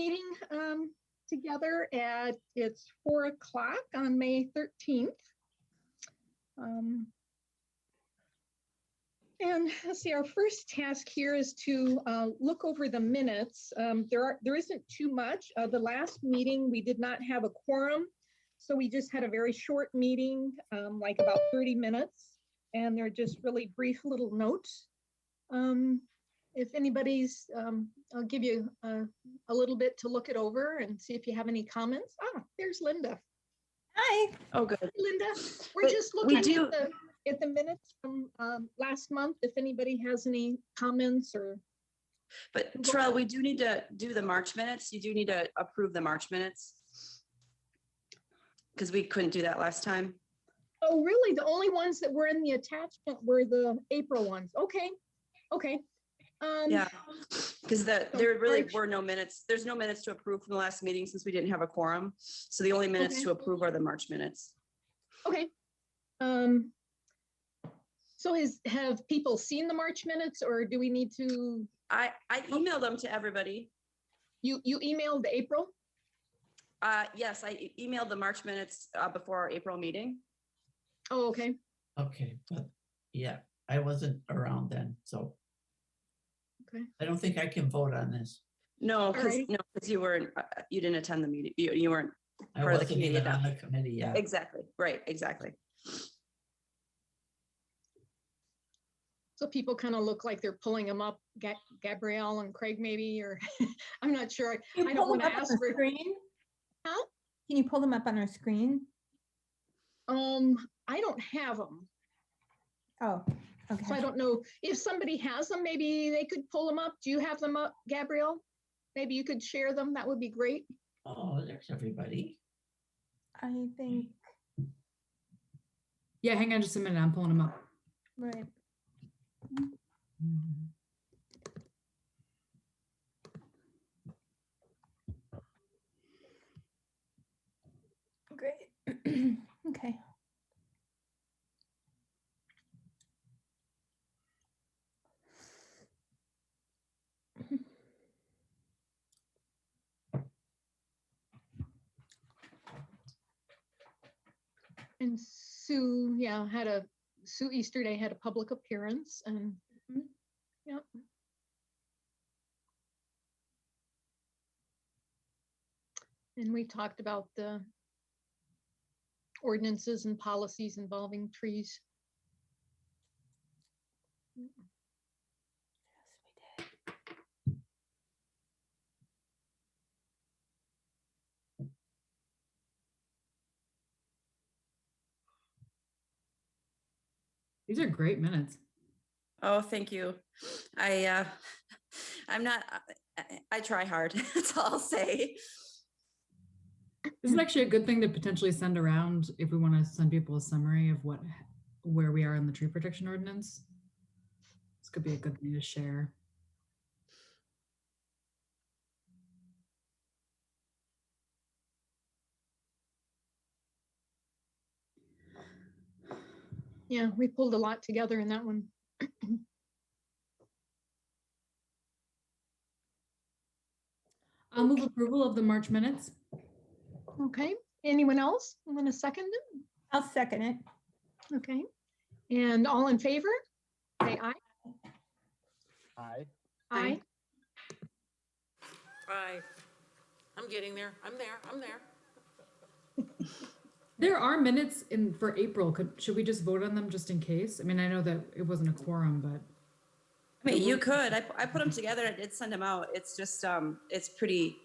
meeting together it's 4 o'clock on May 13th. And let's see, our first task here is to look over the minutes. There isn't too much. The last meeting, we did not have a quorum. So we just had a very short meeting, like about 30 minutes. And they're just really brief little notes. If anybody's, I'll give you a little bit to look it over and see if you have any comments. Ah, there's Linda. Hi. Oh, good. Linda, we're just looking at the minutes from last month, if anybody has any comments or. But Terrell, we do need to do the March minutes. You do need to approve the March minutes. Because we couldn't do that last time. Oh, really? The only ones that were in the attachment were the April ones. Okay. Okay. Yeah, because there really were no minutes. There's no minutes to approve from the last meeting since we didn't have a quorum. So the only minutes to approve are the March minutes. Okay. So have people seen the March minutes, or do we need to? I emailed them to everybody. You emailed the April? Yes, I emailed the March minutes before our April meeting. Oh, okay. Okay, but yeah, I wasn't around then, so. Okay. I don't think I can vote on this. No, because you weren't. You didn't attend the meeting. You weren't part of the committee. On the committee, yeah. Exactly. Right. Exactly. So people kind of look like they're pulling them up, Gabrielle and Craig, maybe, or I'm not sure. I don't want to ask for screen. Huh? Can you pull them up on our screen? I don't have them. Oh, okay. So I don't know if somebody has them, maybe they could pull them up. Do you have them up, Gabrielle? Maybe you could share them. That would be great. Oh, there's everybody. I think. Yeah, hang on just a minute. I'm pulling them up. Right. Great. Okay. And Sue, yeah, Sue Easterday had a public appearance and yeah. And we talked about the ordinances and policies involving trees. Yes, we did. These are great minutes. Oh, thank you. I'm not. I try hard. That's all I'll say. This is actually a good thing to potentially send around if we want to send people a summary of where we are in the tree protection ordinance. This could be a good thing to share. Yeah, we pulled a lot together in that one. I'll move approval of the March minutes. Okay, anyone else want to second it? I'll second it. Okay, and all in favor, say aye. Aye. Aye. Aye. I'm getting there. I'm there. There are minutes for April. Should we just vote on them just in case? I mean, I know that it wasn't a quorum, but. I mean, you could. I put them together. I did send them out. It's just, it's pretty,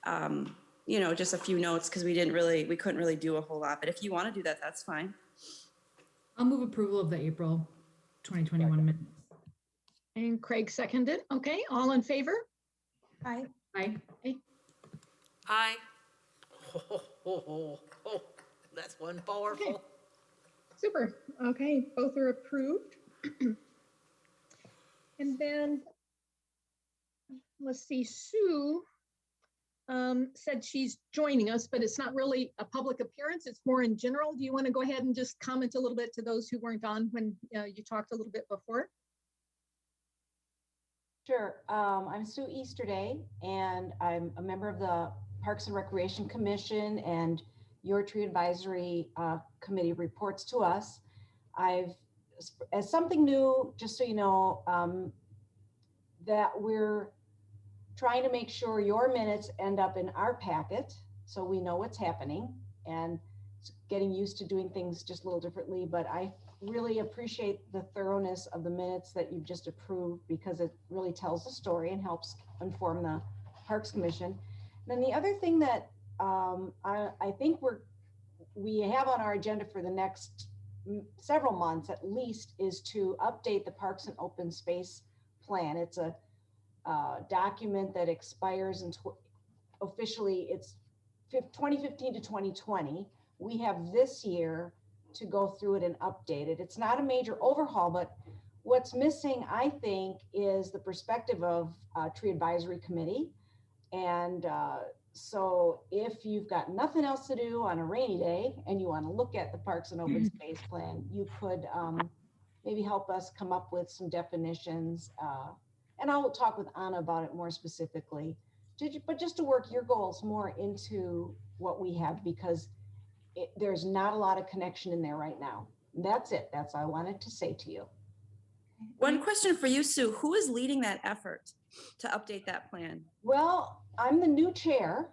just a few notes because we couldn't really do a whole lot. But if you want to do that, that's fine. I'll move approval of the April 2021 minutes. And Craig seconded. Okay, all in favor? Aye. Aye. Aye. That's one powerful. Okay. Super. Okay, both are approved. And then, let's see, Sue said she's joining us, but it's not really a public appearance. It's more in general. Do you want to go ahead and just comment a little bit to those who weren't on when you talked a little bit before? Sure. Sure. I'm Sue Easterday, and I'm a member of the Parks and Recreation Commission, and your tree advisory committee reports to us. As something new, just so you know, that we're trying to make sure your minutes end up in our packet so we know what's happening, and getting used to doing things just a little differently. But I really appreciate the thoroughness of the minutes that you've just approved, because it really tells the story and helps inform the Parks Commission. And then the other thing that I think we have on our agenda for the next several months at least is to update the Parks and Open Space Plan. It's a document that expires in officially it's 2015 to 2020. We have this year to go through it and update it. It's not a major overhaul, but what's missing, I think, is the perspective of Tree Advisory Committee. And so if you've got nothing else to do on a rainy day and you want to look at the Parks and Open Space Plan, you could maybe help us come up with some definitions. And I'll talk with Anna about it more specifically. But just to work your goals more into what we have, because there's not a lot of connection in there right now. That's it. That's all I wanted to say to you. One question for you, Sue. Who is leading that effort to update that plan? Well, I'm the new chair,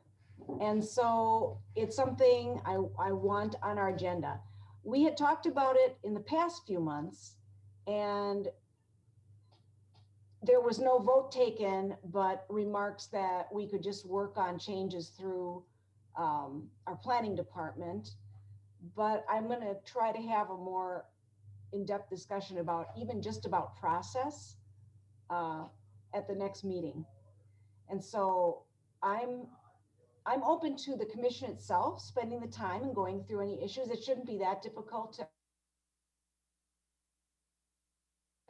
and so it's something I want on our agenda. We had talked about it in the past few months, and there was no vote taken, but remarks that we could just work on changes through our planning department. But I'm going to try to have a more in-depth discussion about even just about process at the next meeting. And so I'm open to the commission itself spending the time and going through any issues. It shouldn't be that difficult to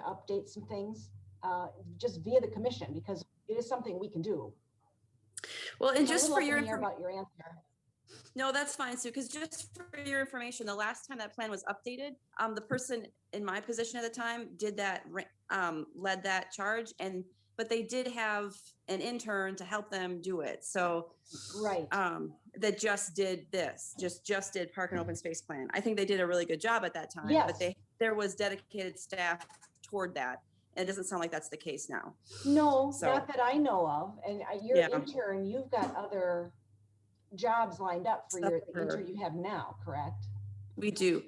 update some things just via the commission, because it is something we can do. Well, and just for your information about your answer. No, that's fine, Sue, because just for your information, the last time that plan was updated, the person in my position at the time did that, led that charge, but they did have an intern to help them do it. So right, that just did this, just did Park and Open Space Plan. I think they did a really good job at that time, yes. But there was dedicated staff toward that. And it doesn't sound like that's the case now. No, not that I know of. And your Yeah. intern, you've got other jobs lined up for the intern you have now, correct? We do.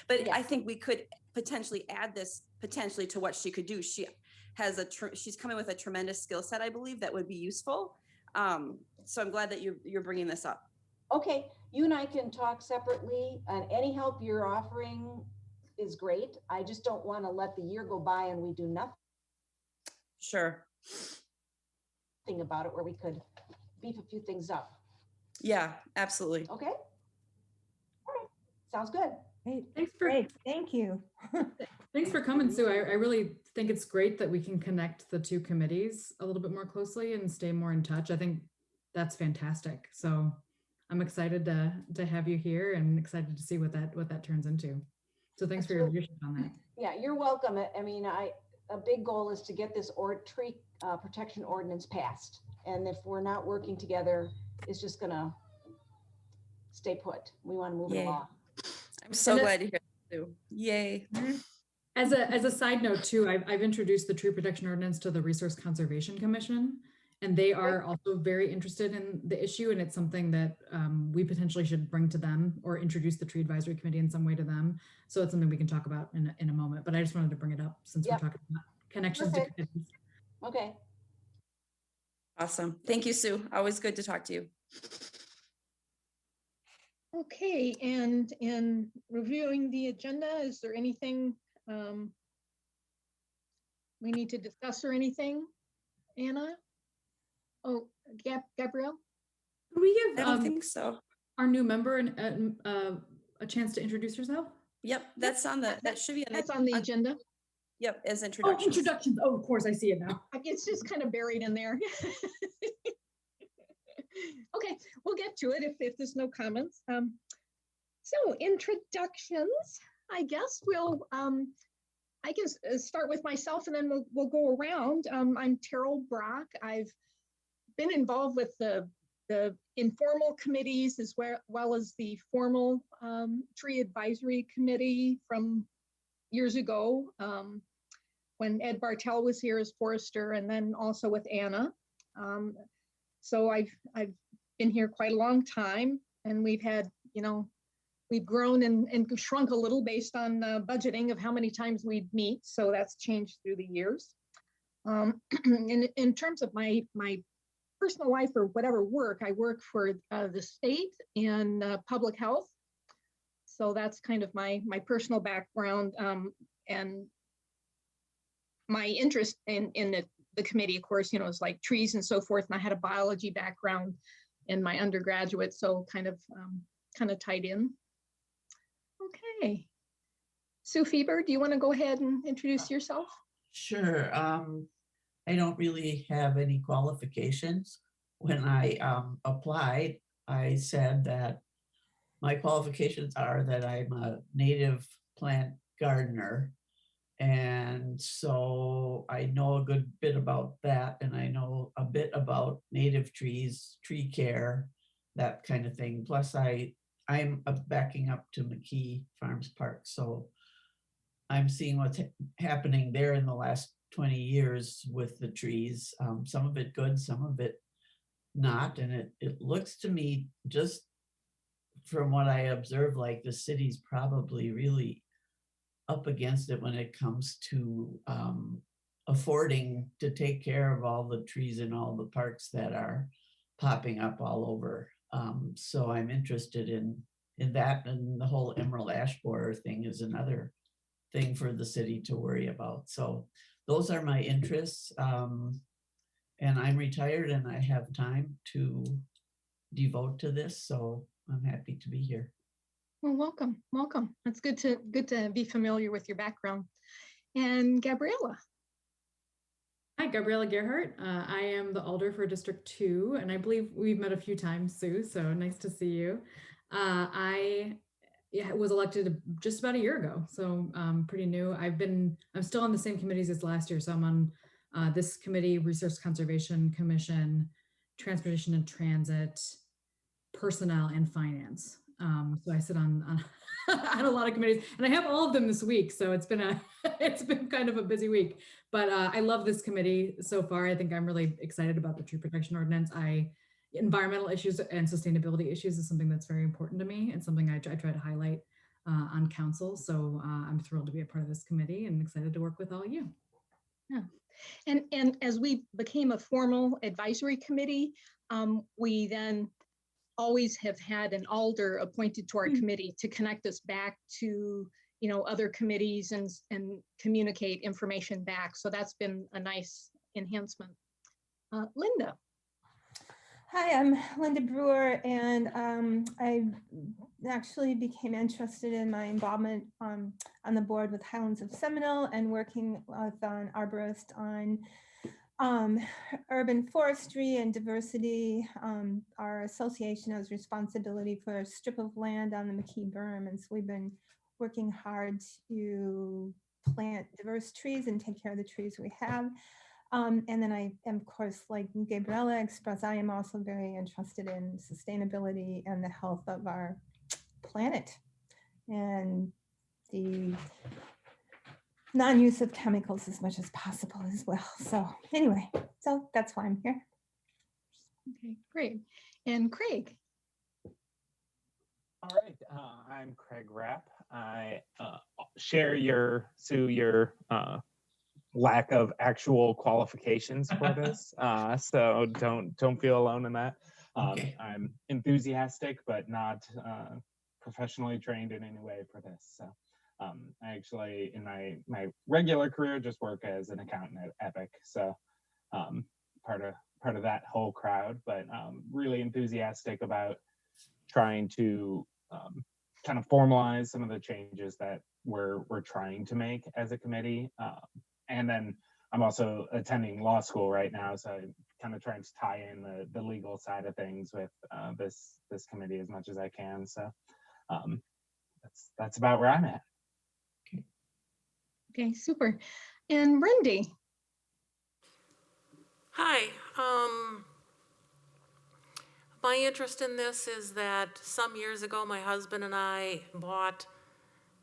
But yes. I think we could potentially add this potentially to what she could do. She has she's coming with a tremendous skill set, I believe, that would be useful. So I'm glad that you're bringing this up. Okay, you and I can talk separately, and any help you're offering is great. I just don't want to let the year go by and we do nothing. Sure. Think about it where we could beef a few things up. Yeah, absolutely. Okay. All right. Sounds good. Great. Thanks for Great. Thank you. Thanks for coming, Sue. I really think it's great that we can connect the two committees a little bit more closely and stay more in touch. I think that's fantastic. So I'm excited to have you here and excited to see what that turns into. So thanks for your leadership on that. Yeah, you're welcome. I mean, a big goal is to get this tree protection ordinance passed. And if we're not working together, it's just gonna stay put. We want to move it along. I'm so glad to hear that too. Yay. As a side note too, I've introduced the tree protection ordinance to the Resource Conservation Commission, and they are also very interested in the issue. And it's something that we potentially should bring to them or introduce the tree advisory committee in some way to them. So it's something we can talk about in a moment, but I just wanted to bring it up since we're talking about connections to committees. Okay. Awesome. Thank you, Sue. Always good to talk to you. Okay, and in reviewing the agenda, is there anything we need to discuss or anything? Anna? Oh, Gabrielle? Can we I give don't think so. our new member a chance to introduce herself? Yep, that's on the, that should be That's on the agenda. Yep, as Oh, introductions. introductions. Oh, of course, I see it now. It's just kind of buried in there. Okay, we'll get to it if there's no comments. So introductions, I guess we'll, I can start with myself and then we'll go around. I'm Terrell Brock. I've been involved with the informal committees as well as the formal tree advisory committee from years ago when Ed Bartell was here as forester, and then also with Anna. So I've been here quite a long time, and we've had, we've grown and shrunk a little based on budgeting of how many times we'd meet. So that's changed through the years. In terms of my personal life or whatever work, I work for the state in public health. So that's kind of my personal background, and my interest in the committee, of course, is like trees and so forth. And I had a biology background in my undergraduate, so kind of tied in. Okay. Sue Feber, do you want to go ahead and introduce yourself? Sure. I don't really have any qualifications. When I applied, I said that my qualifications are that I'm a native plant gardener. And so I know a good bit about that. And I know a bit about native trees, tree care, that kind of thing. Plus I'm backing up to McKee Farms Park. So I'm seeing what's happening there in the last 20 years with the trees. Some of it good, some of it not. And it looks to me, just from what I observe, like the city's probably really up against it when it comes to affording to take care of all the trees in all the parks that are popping up all over. So I'm interested in that, and the whole emerald ash borer thing is another thing for the city to worry about. So those are my interests. And I'm retired and I have time to devote to this. So I'm happy to be here. Well, welcome. It's good to be familiar with your background. And Gabriella. Hi, Gabriella Gerhardt. I am the alder for District 2, and I believe we've met a few times, Sue, so nice to see you. I was elected just about a year ago, so pretty new. I'm still on the same committees as last year, so I'm on this committee, Resource Conservation Commission, Transportation and Transit, Personnel, and Finance. So I sit on a lot of committees, and I have all of them this week. So it's been kind of a busy week, but I love this committee so far. I think I'm really excited about the tree protection ordinance. Environmental issues and sustainability issues is something that's very important to me, and something I try to highlight on council. So I'm thrilled to be a part of this committee and excited to work with all you. Yeah. And as we became a formal advisory committee, we then always have had an alder appointed to our committee to connect us back to other committees and communicate information back. So that's been a nice enhancement. Linda. Hi, I'm Linda Brewer, and I actually became interested in my involvement on the board with Highlands of Seminole and working with an arborist on urban forestry and diversity. Our association has responsibility for a strip of land on the McKee berm, and so we've been working hard to plant diverse trees and take care of the trees we have. And then I am, of course, like Gabriella expressed, I am also very interested in sustainability and the health of our planet and the non-use of chemicals as much as possible as well. So anyway, so that's why I'm here. Okay, great. And Craig. All right, I'm Craig Rapp. I share your lack of actual qualifications for this, so don't feel alone in that. Okay. I'm enthusiastic, but not professionally trained in any way for this. So I actually, in my regular career, just work as an accountant at Epic. So part of that whole crowd, but really enthusiastic about trying to kind of formalize some of the changes that we're trying to make as a committee. And then I'm also attending law school right now, so I'm kind of trying to tie in the legal side of things with this committee as much as I can. So that's about where I'm at. Okay, super. And Brendy? Hi. My interest in this is that some years ago, my husband and I bought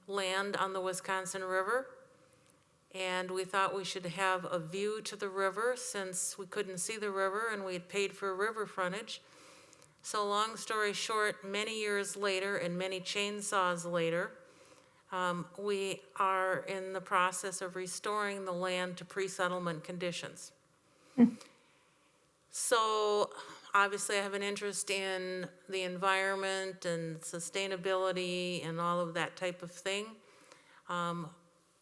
land on the Wisconsin River. And we thought we should have a view to the river since we couldn't see the river and we had paid for river frontage. So long story short, many years later and many chainsaws later, we are in the process of restoring the land to pre-settlement conditions. So obviously I have an interest in the environment and sustainability and all of that type of thing.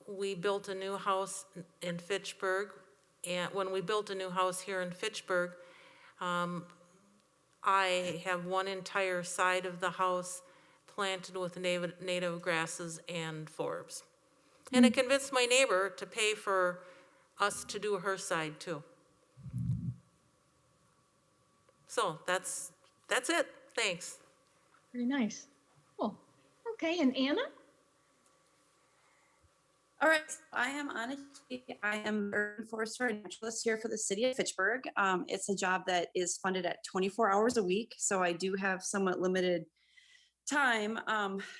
We built a new house in Fitchburg, and when we built a new house here in Fitchburg, I have one entire side of the house planted with native grasses and forbs. And I convinced my neighbor to pay for us to do her side too. So that's it. Thanks. Very nice. Cool. Okay, and Anna? All right, I am Anna. I am urban forester and naturalist here for the city of Fitchburg. It's a job that is funded at 24 hours a week, so I do have somewhat limited time.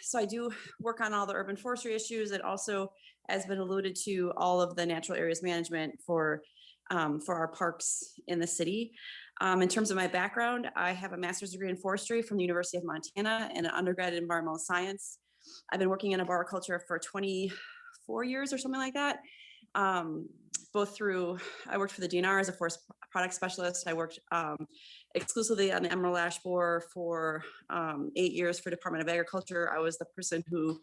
So I do work on all the urban forestry issues. It also has been alluded to all of the natural areas management for our parks in the city. In terms of my background, I have a master's degree in forestry from the University of Montana and an undergrad in environmental science. I've been working in arboriculture for 24 years or something like that. Both through, I worked for the DNR as a forest product specialist. I worked exclusively on the emerald ash borer for 8 years for Department of Agriculture. I was the person who,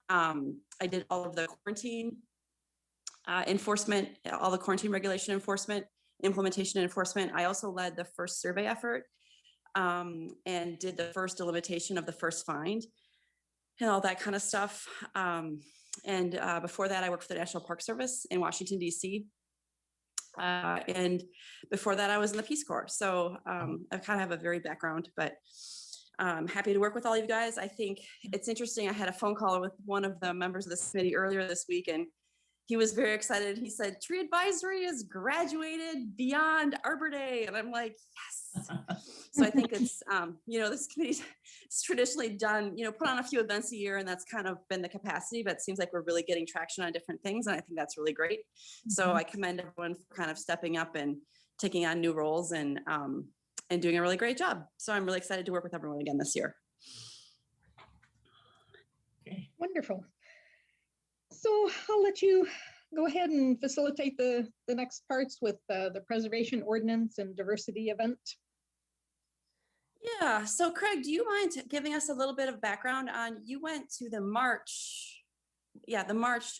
I did all of the quarantine enforcement, all the quarantine regulation enforcement, implementation and enforcement. I also led the first survey effort and did the first delimitation of the first find and all that kind of stuff. And before that, I worked for the National Park Service in Washington, D.C. And before that, I was in the Peace Corps. So I kind of have a varied background, but I'm happy to work with all you guys. I think it's interesting. I had a phone call with one of the members of this committee earlier this week, and he was very excited. He said, tree advisory is graduated beyond Arbor Day. And I'm like, yes. So I think it's, this committee's traditionally done, put on a few events a year, and that's kind of been the capacity, but it seems like we're really getting traction on different things. And I think that's really great. So I commend everyone for kind of stepping up and taking on new roles and doing a really great job. So I'm really excited to work with everyone again this year. Okay. Wonderful. So I'll let you go ahead and facilitate the next parts with the preservation ordinance and diversity event. Yeah, so Craig, do you mind giving us a little bit of background on, you went to the March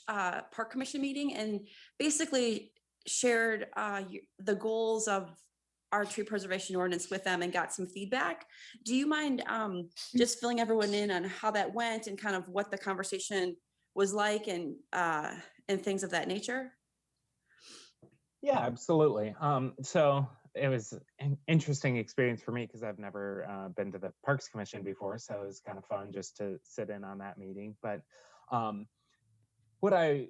Park Commission meeting and basically shared the goals of our tree preservation ordinance with them and got some feedback. Do you mind just filling everyone in on how that went and kind of what the conversation was like and things of that nature? Yeah, absolutely. So it was an interesting experience for me because I've never been to the Parks Commission before, so it was kind of fun just to sit in on that meeting. But what I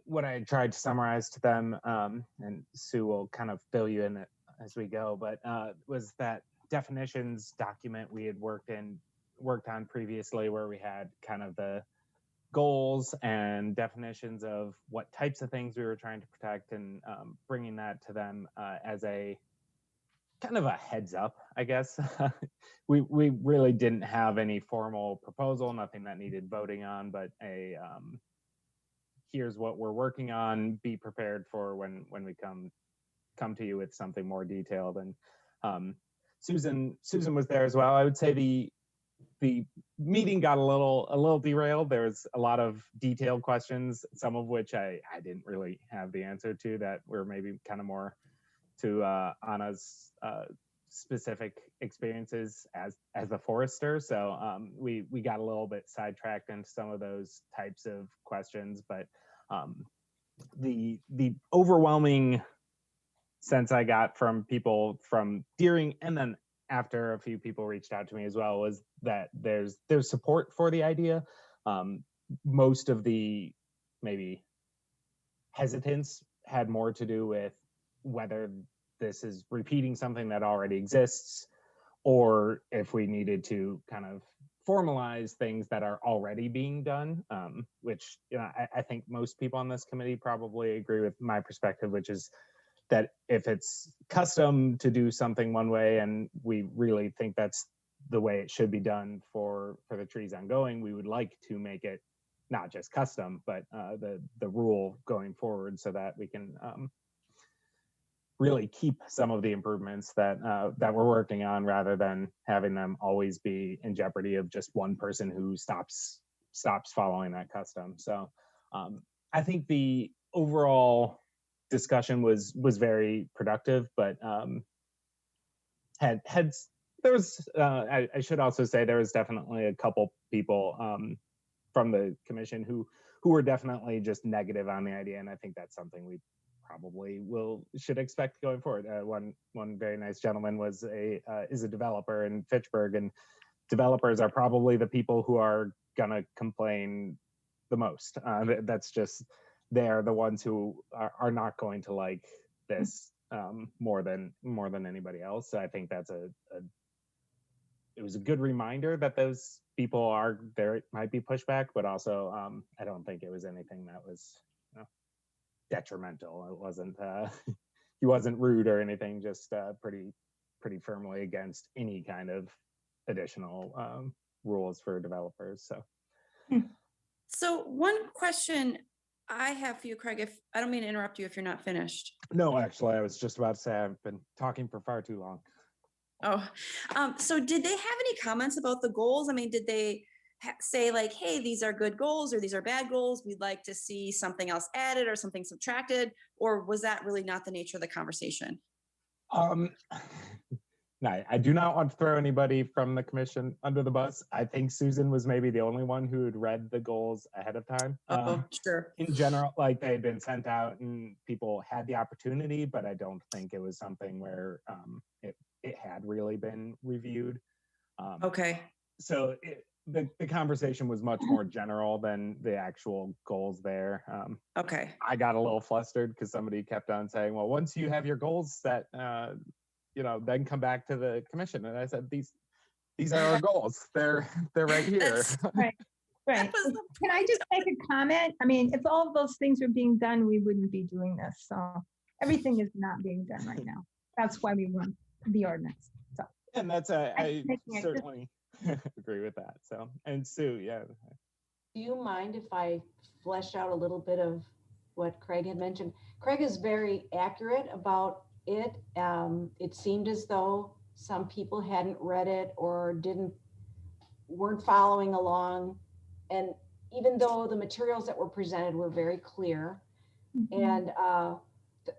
tried to summarize to them, and Sue will kind of fill you in as we go, but was that definitions document we had worked on previously, where we had kind of the goals and definitions of what types of things we were trying to protect, and bringing that to them as a kind of a heads up, I guess. we really didn't have any formal proposal, nothing that needed voting on, but a here's what we're working on, be prepared for when we come to you with something more detailed. And Susan was there as well. I would say the meeting got a little derailed. There was a lot of detailed questions, some of which I didn't really have the answer to, that were maybe kind of more to Anna's specific experiences as a forester. So we got a little bit sidetracked into some of those types of questions, but the overwhelming sense I got from people from during and then after a few people reached out to me as well was that there's support for the idea. Most of the maybe hesitance had more to do with whether this is repeating something that already exists, or if we needed to kind of formalize things that are already being done, which I think most people on this committee probably agree with my perspective, which is that if it's custom to do something one way and we really think that's the way it should be done for the trees ongoing, we would like to make it not just custom, but the rule going forward, so that we can really keep some of the improvements that that we're working on, rather than having them always be in jeopardy of just one person who stops following that custom. So I think the overall discussion was very productive, but there was I should also say there was definitely a couple people from the commission who were definitely just negative on the idea, and I think that's something we probably should expect going forward. One very nice gentleman is a developer in Fitchburg, and developers are probably the people who are gonna complain the most. That's just, they're the ones who are not going to like this more than anybody else. So I think that's it was a good reminder that those people are there. Might be pushback, but also I don't think it was anything that was detrimental. It wasn't he wasn't rude or anything, just pretty firmly against any kind of additional rules for developers. So one question I have for you, Craig, if I don't mean to interrupt you if you're not finished. No, actually, I was just about to say I've been talking for far too long. Oh, so did they have any comments about the goals? I mean, did they say like, hey, these are good goals or these are bad goals? We'd like to see something else added or something subtracted, or was that really not the nature of the conversation? No, I do not want to throw anybody from the commission under the bus. I think Susan was maybe the only one who had read the goals ahead of time. Sure. In general, like, they had been sent out and people had the opportunity, but I don't think it was something where it had really been reviewed. Okay. So the conversation was much more general than the actual goals there. Okay. I got a little flustered because somebody kept on saying, well, once you have your goals set, then come back to the commission. And I said, these are our goals. They're right here. Right. Right. Can I just make a comment? I mean, if all of those things were being done, we wouldn't be doing this. So everything is not being done right now. That's why we want the ordinance. So. And that's I certainly agree with that. So, and Sue, yeah. Do you mind if I flesh out a little bit of what Craig had mentioned? Craig is very accurate about it. It seemed as though some people hadn't read it or weren't following along. And even though the materials that were presented were very clear, and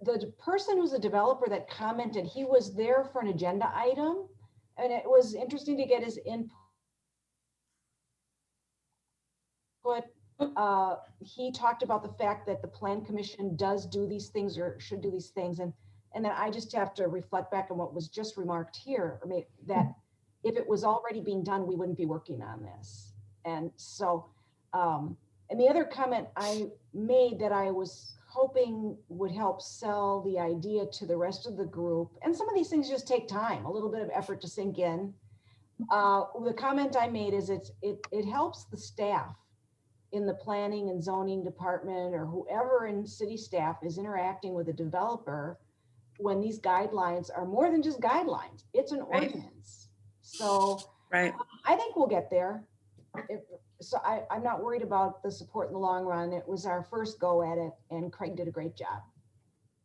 the person who's a developer that commented, he was there for an agenda item, and it was interesting to get his input. He talked about the fact that the Plan Commission does do these things or should do these things, and then I just have to reflect back on what was just remarked here, that if it was already being done, we wouldn't be working on this. And so, and the other comment I made that I was hoping would help sell the idea to the rest of the group, and some of these things just take time, a little bit of effort to sink in. The comment I made is it helps the staff in the planning and zoning department, or whoever in city staff is interacting with a developer, when these guidelines are more than just guidelines, it's an ordinance. So right. I think we'll get there. I'm not worried about the support in the long run. It was our first go at it, and Craig did a great job.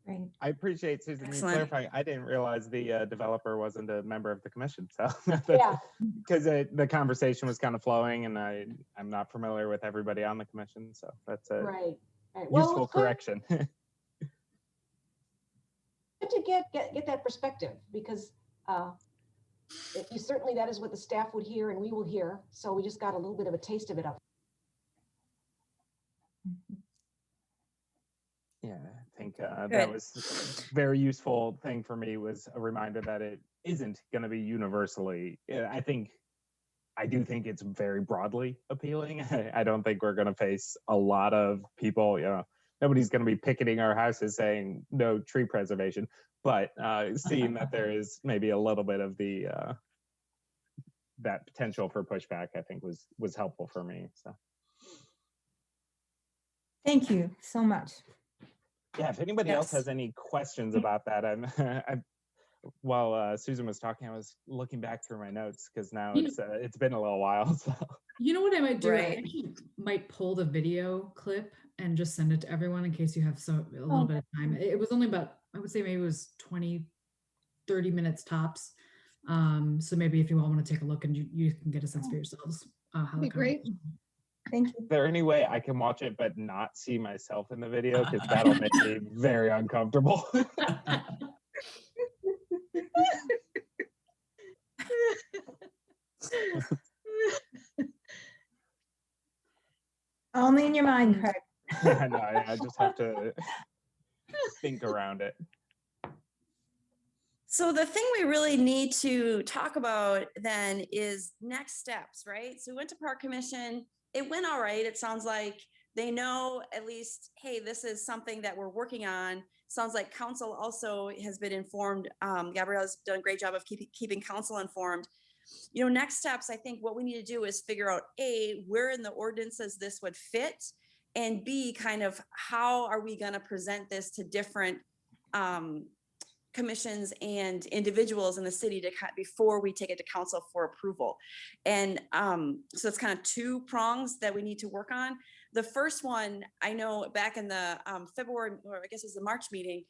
Right. I appreciate Susan you Excellent. clarifying. I didn't realize the developer wasn't a member of the commission, so Yeah. because the conversation was kind of flowing, and I'm not familiar with everybody on the commission, so that's a Right. useful correction. Good to get that perspective, because certainly that is what the staff would hear and we will hear. So we just got a little bit of a taste of it up. Yeah, I think that was a very useful thing for me, was a reminder that it isn't going to be universally. I do think it's very broadly appealing. I don't think we're going to face a lot of people, nobody's going to be picketing our houses saying no tree preservation. But seeing that there is maybe a little bit of the that potential for pushback, I think was helpful for me. So Thank you so much. yeah, if anybody else Yes. has any questions about that, while Susan was talking, I was looking back through my notes because now it's been a little while. So You know what I might do? I Right. actually might pull the video clip and just send it to everyone in case you have a little bit of time. It was only about, I would say maybe it was 20, 30 minutes tops. So maybe if you all want to take a look and you can get a sense for yourselves. How That'd be great. Thank you. is there any way I can watch it but not see myself in the video? Because that'll make me very uncomfortable. Only in your mind, Craig. No, I just have to think around it. So the thing we really need to talk about then is next steps, right? So we went to Park Commission. It went all right. It sounds like they know at least, hey, this is something that we're working on. Sounds like council also has been informed. Gabrielle's done a great job of keeping council informed. Next steps, I think what we need to do is figure out A, where in the ordinances this would fit, and B, kind of how are we going to present this to different commissions and individuals in the city before we take it to council for approval. And so it's kind of two prongs that we need to work on. The first one, I know back in the February, or I guess it was the March meeting,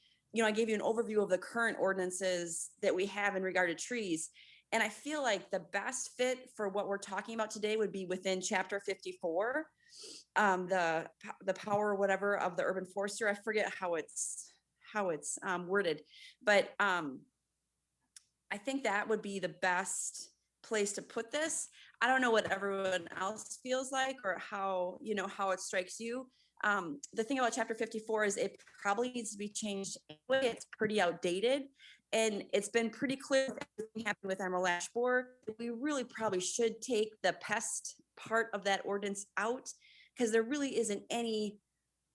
I gave you an overview of the current ordinances that we have in regard to trees. And I feel like the best fit for what we're talking about today would be within chapter 54, the power or whatever of the urban forester. I forget how it's worded, but I think that would be the best place to put this. I don't know what everyone else feels like or how it strikes you. The thing about chapter 54 is it probably needs to be changed anyway. It's pretty outdated. And it's been pretty clear with everything happened with Emerald Ash Borer. We really probably should take the pest part of that ordinance out because there really isn't any.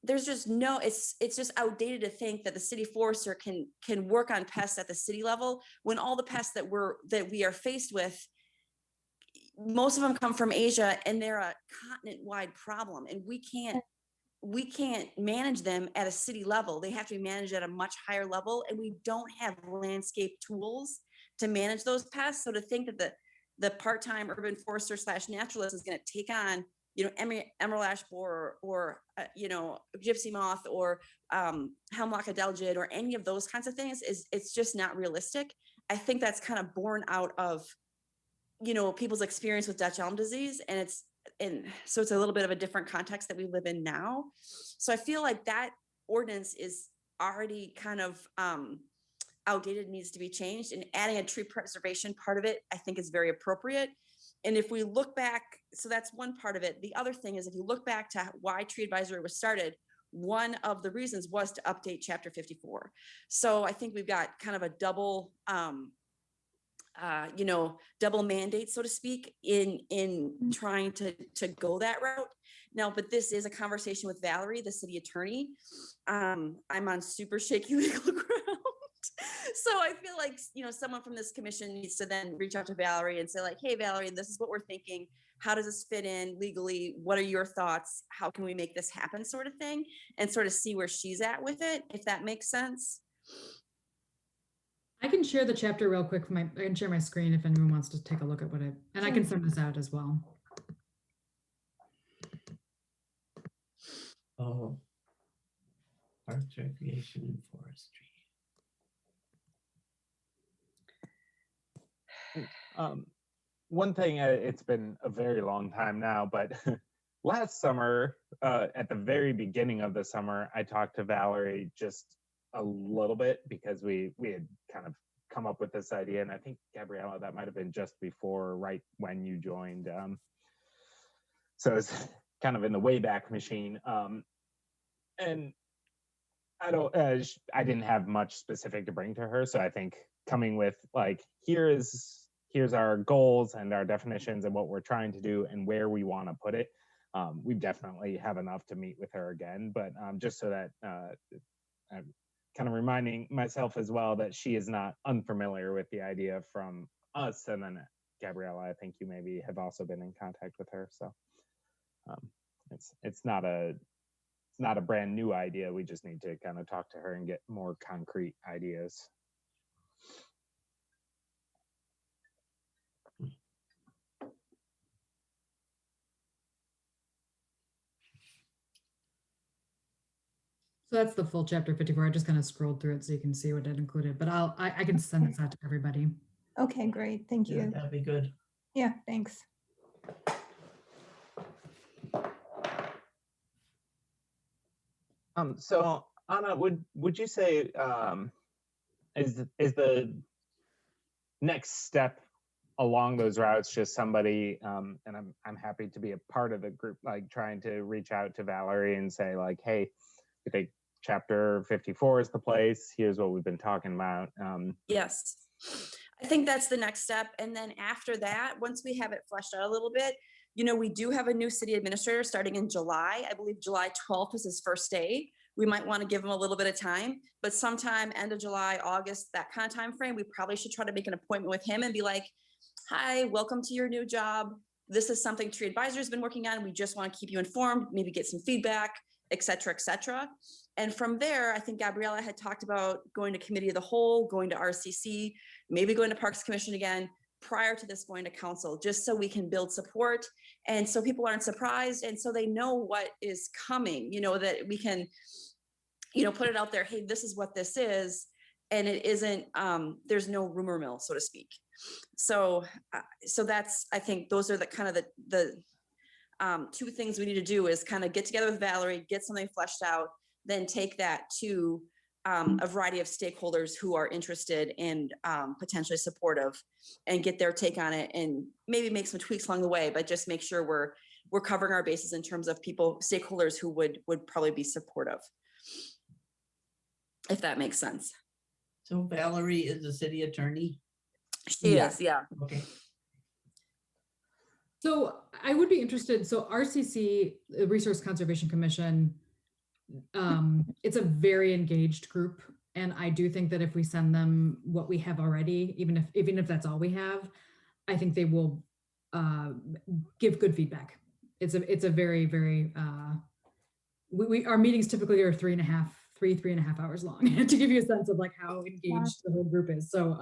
There's just no. It's just outdated to think that the city forester can work on pests at the city level when all the pests that we are faced with, most of them come from Asia and they're a continent-wide problem, and we can't manage them at a city level. They have to be managed at a much higher level, and we don't have landscape tools to manage those pests. So to think that the part-time urban forester / naturalist is going to take on, Emerald ash borer or gypsy moth or hemlock adelgid or any of those kinds of things it's just not realistic. I think that's kind of born out of people's experience with Dutch elm disease, and so it's a little bit of a different context that we live in now. So I feel like that ordinance is already kind of outdated, needs to be changed, and adding a tree preservation part of it, I think, is very appropriate. And if we look back, so that's one part of it. The other thing is, if you look back to why tree advisory was started, one of the reasons was to update chapter 54. So I think we've got kind of a double double mandate, so to speak, in trying to go that route. Now, but this is a conversation with Valerie, the city attorney. I'm on super shaky legal ground. So I feel like, someone from this commission needs to then reach out to Valerie and say like, hey, Valerie, this is what we're thinking. How does this fit in legally? What are your thoughts? How can we make this happen, sort of thing, and sort of see where she's at with it, if that makes sense. I can share the chapter real quick. I can share my screen if anyone wants to take a look at what and I can send this out as well. Oh, parks, recreation, and forestry. One thing, it's been a very long time now, but last summer, at the very beginning of the summer, I talked to Valerie just a little bit because we had kind of come up with this idea, and I think, Gabriella, that might have been just before, right when you joined. So it's kind of in the Wayback Machine. And I didn't have much specific to bring to her, so I think coming with like, here's our goals and our definitions and what we're trying to do and where we want to put it. we definitely have enough to meet with her again, but just so that I'm kind of reminding myself as well that she is not unfamiliar with the idea from us. And then Gabriella, I think you maybe have also been in contact with her. So it's not a brand new idea. We just need to kind of talk to her and get more concrete ideas. So that's the full chapter 54. I just kind of scrolled through it so you can see what it included, but I can send this out to everybody. Okay, great. Thank Yeah, you. that'd be good. Yeah, thanks. So Anna, would you say is the next step along those routes just somebody and I'm happy to be a part of the group, like trying to reach out to Valerie and say like, hey, I think chapter 54 is the place. Here's what we've been talking about. Yes, I think that's the next step. And then after that, once we have it fleshed out a little bit, we do have a new city administrator starting in July. I believe July 12th is his first day. We might want to give him a little bit of time, but sometime end of July, August, that kind of time frame, we probably should try to make an appointment with him and be like, hi, welcome to your new job. This is something Tree Advisory has been working on. We just want to keep you informed, maybe get some feedback, et cetera, et cetera. And from there, I think Gabriella had talked about going to committee of the whole, going to RCC, maybe going to Parks Commission again, prior to this going to council, just so we can build support. And so people aren't surprised. And so they know what is coming, that we can, put it out there. Hey, this is what this is. And it isn't, there's no rumor mill, so to speak. So that's, I think those are the kind of the two things we need to do is kind of get together with Valerie, get something fleshed out, then take that to a variety of stakeholders who are interested and potentially supportive, and get their take on it, and maybe make some tweaks along the way, but just make sure we're covering our bases in terms of stakeholders who would probably be supportive, if that makes sense. So Valerie is the city attorney? She is, yeah. Okay. So I would be interested. So RCC, the Resource Conservation Commission, it's a very engaged group. And I do think that if we send them what we have already, even if that's all we have, I think they will give good feedback. It's a very, very, our meetings typically are 3.5 hours long to give you a sense of like how engaged the whole group is. So,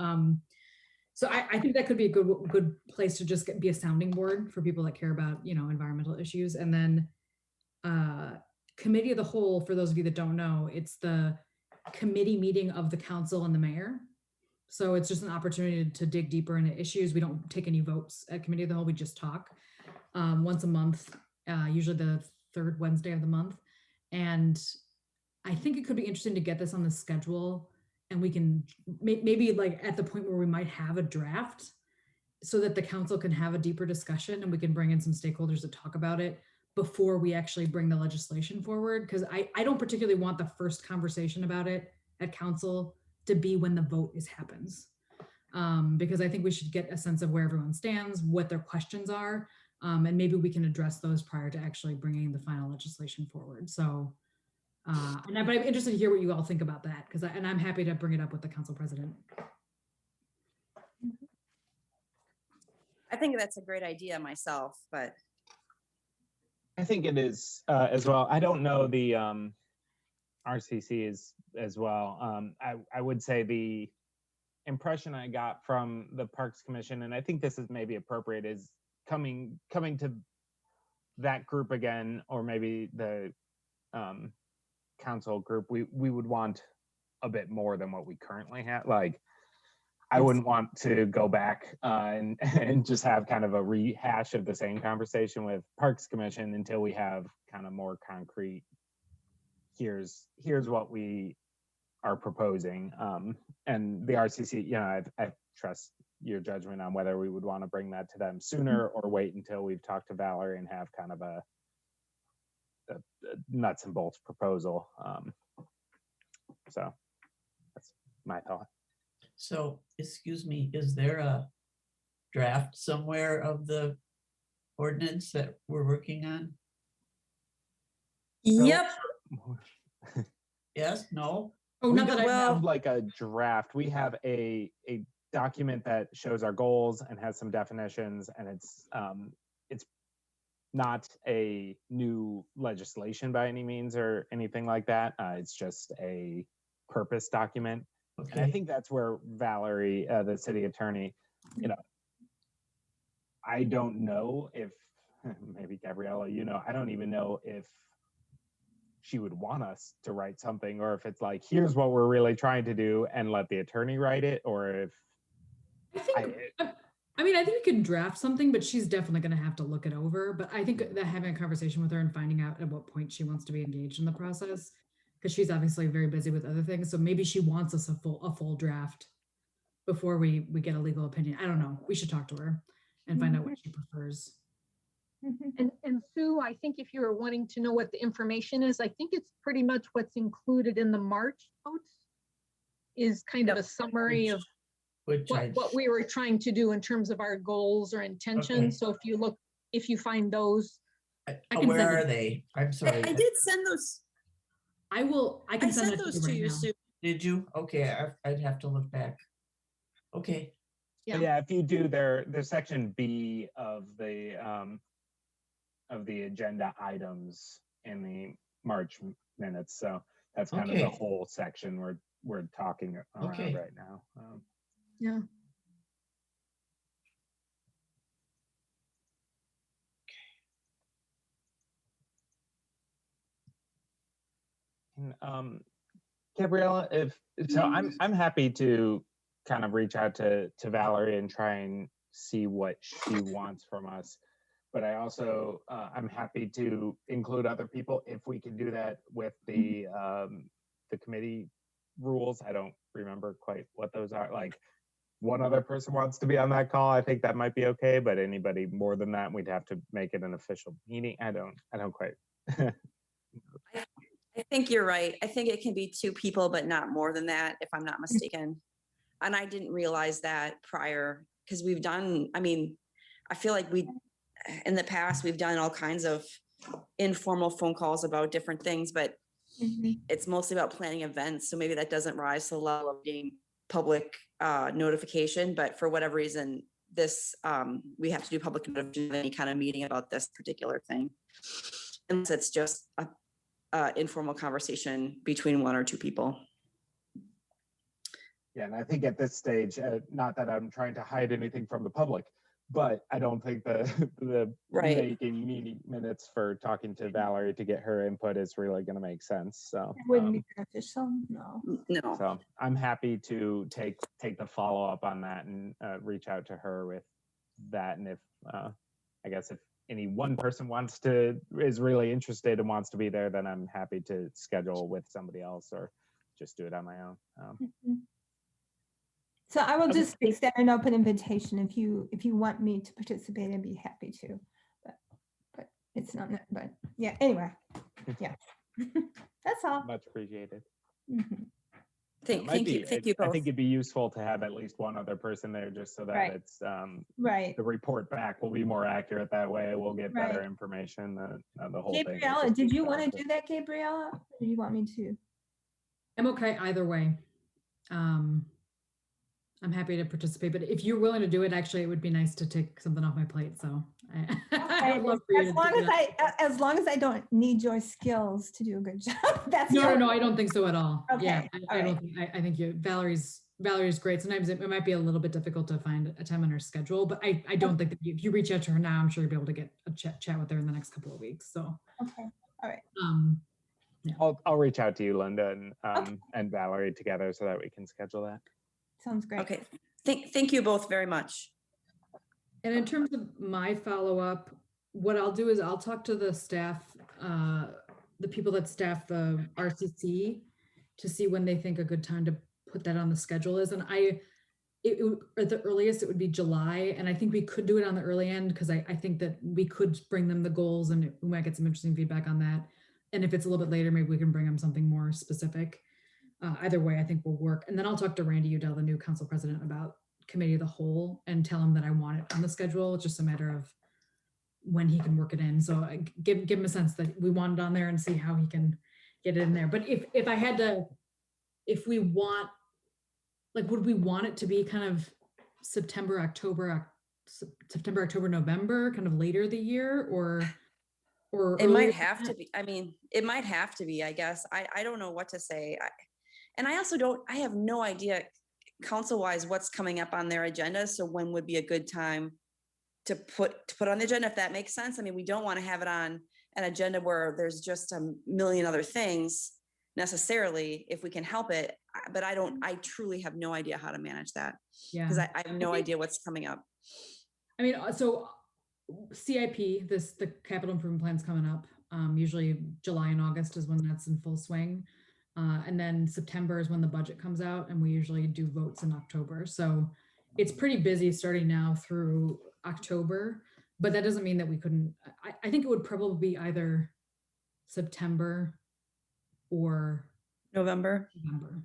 so I think that could be a good place to just be a sounding board for people that care about, environmental issues. And then committee of the whole, for those of you that don't know, it's the committee meeting of the council and the mayor. So it's just an opportunity to dig deeper into issues. We don't take any votes at committee of the whole. We just talk once a month, usually the third Wednesday of the month. And I think it could be interesting to get this on the schedule, and we can maybe like at the point where we might have a draft so that the council can have a deeper discussion and we can bring in some stakeholders to talk about it before we actually bring the legislation forward. Because I don't particularly want the first conversation about it at council to be when the vote happens. Because I think we should get a sense of where everyone stands, what their questions are, and maybe we can address those prior to actually bringing the final legislation forward. So, but I'm interested to hear what you all think about that, because I'm happy to bring it up with the council president. I think that's a great idea myself, but I think it is as well. I don't know the RCC is as well. I would say the impression I got from the Parks Commission, and I think this is maybe appropriate, is coming to that group again, or maybe the council group, we would want a bit more than what we currently have. Like, I wouldn't want to go back and just have kind of a rehash of the same conversation with Parks Commission until we have kind of more concrete, here's what we are proposing. And the RCC, I trust your judgment on whether we would want to bring that to them sooner or wait until we've talked to Valerie and have kind of a nuts and bolts proposal. So that's my thought. So, excuse me, is there a draft somewhere of the ordinance that we're working on? Yep. Yes, no? Oh, We not that don't I, have like a draft. We have a document that shows our goals and has some definitions, and it's not a new legislation by any means or anything like that. It's just a purpose document. And I Okay, think that's where Valerie, the city attorney, you know, I don't know if maybe Gabriella, I don't even know if she would want us to write something, or if it's like, here's what we're really trying to do and let the attorney write it, or if I think, I mean, I think we could draft something, but she's definitely going to have to look it over. But I think that having a conversation with her and finding out at what point she wants to be engaged in the process, because she's obviously very busy with other things. So maybe she wants us a full draft before we get a legal opinion. I don't know. We should talk to her and find out what she prefers. And Sue, I think if you were wanting to know what the information is, I think it's pretty much what's included in the March notes is kind of a summary of which I, what we were trying to do in terms of our goals or intentions. So if you find those, can where send are it. they? I'm sorry. I did send those. I I can send sent that those to to you you, right now. Sue. Did you? Okay, I'd have to look back. Okay, yeah, if you do their section B of the agenda items in the March minutes. So that's kind of the Okay. whole section we're talking around Okay. right now. yeah. Gabriella, I'm happy to kind of reach out to Valerie and try and see what she wants from us. But I also I'm happy to include other people if we can do that with the committee rules. I don't remember quite what those are. Like, one other person wants to be on that call, I think that might be okay. But anybody more than that, we'd have to make it an official meeting. I don't quite. I think you're right. I think it can be 2 people, but not more than that, if I'm not mistaken. And I didn't realize that prior, because we've done, I mean, I feel like in the past, we've done all kinds of informal phone calls about different things, but it's mostly about planning events. So maybe that doesn't rise to the level of being public notification, but for whatever reason, this, we have to do public notification of any kind of meeting about this particular thing. Unless it's just a informal conversation between 1 or 2 people. Yeah, and I think at this stage, not that I'm trying to hide anything from the public, but I don't think the Right. making meeting minutes for talking to Valerie to get her input is really going to make sense. So It wouldn't be beneficial, no. No. so I'm happy to take the follow up on that and reach out to her with that. And if I guess if any one person is really interested and wants to be there, then I'm happy to schedule with somebody else or just do it on my own. So I will Okay. just extend an open invitation. If you want me to participate, I'd be happy to. But it's not, but yeah, anyway, yeah. That's all. Much appreciated. Mhm. Thank you I both. think it'd be useful to have at least one other person there just so that Right. it's Right. the report back will be more accurate that way. We'll get better Right. information. The whole thing. will Gabriella, just did be you want to better. do that, Gabriella? Or do you want me to? I'm okay either way. I'm happy to participate, but if you're willing to do it, actually, it would be nice to take something off my plate. So I would love for you to do that. As long as I don't need your skills to do a good job. That's No, I don't think so at all. Okay, Yeah, all I don't right. think, I think Valerie's great. Sometimes it might be a little bit difficult to find a time on her schedule, but I don't think that if you reach out to her now, I'm sure you'll be able to get a chat with her in the next couple of weeks. So, Okay, all right. Yeah. I'll reach out to you, Linda, and Valerie together so that we can schedule that. Sounds great. Okay. Thank you both very much. And in terms of my follow-up, what I'll do is I'll talk to the staff, the people that staff the RCC to see when they think a good time to put that on the schedule is. And at the earliest, it would be July. And I think we could do it on the early end because I think that we could bring them the goals and we might get some interesting feedback on that. And if it's a little bit later, maybe we can bring them something more specific. Either way, I think will work. And then I'll talk to Randy Udell, the new council president, about committee of the whole and tell him that I want it on the schedule. It's just a matter of when he can work it in. So give him a sense that we want it on there and see how he can get it in there. But if I had to, if we want, like, would we want it to be kind of September, October, November, kind of later the year, or It earlier might than have to that? be. I mean, it might have to be, I guess. I don't know what to say. And I also don't, I have no idea council wise what's coming up on their agenda. So when would be a good time to put on the agenda, if that makes sense? I mean, we don't want to have it on an agenda where there's just a million other things necessarily, if we can help it. But I truly have no idea how to manage that, Yeah. because I have no think- idea what's coming up. I mean, so CIP, the capital improvement plan's coming up. Usually July and August is when that's in full swing. And then September is when the budget comes out, and we usually do votes in October. So it's pretty busy starting now through October, but that doesn't mean that we couldn't. I think it would probably be either September or November. November.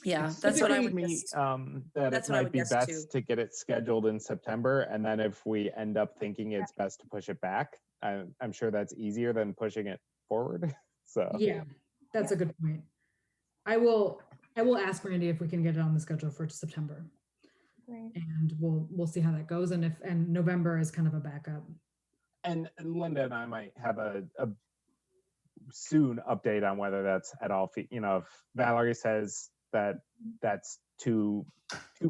Yeah, It that's what I seems would to me, guess. that That's it what I might would be guess best too. to get it scheduled in September, and then if we end up thinking it's best to push it back, I'm sure that's easier than pushing it forward. So Yeah, that's a good point. I will ask Randy if we can get it on the schedule for September, Great. and we'll see how that goes. And November is kind of a backup. and Linda and I might have a soon update on whether that's at all, if Valerie says that that's too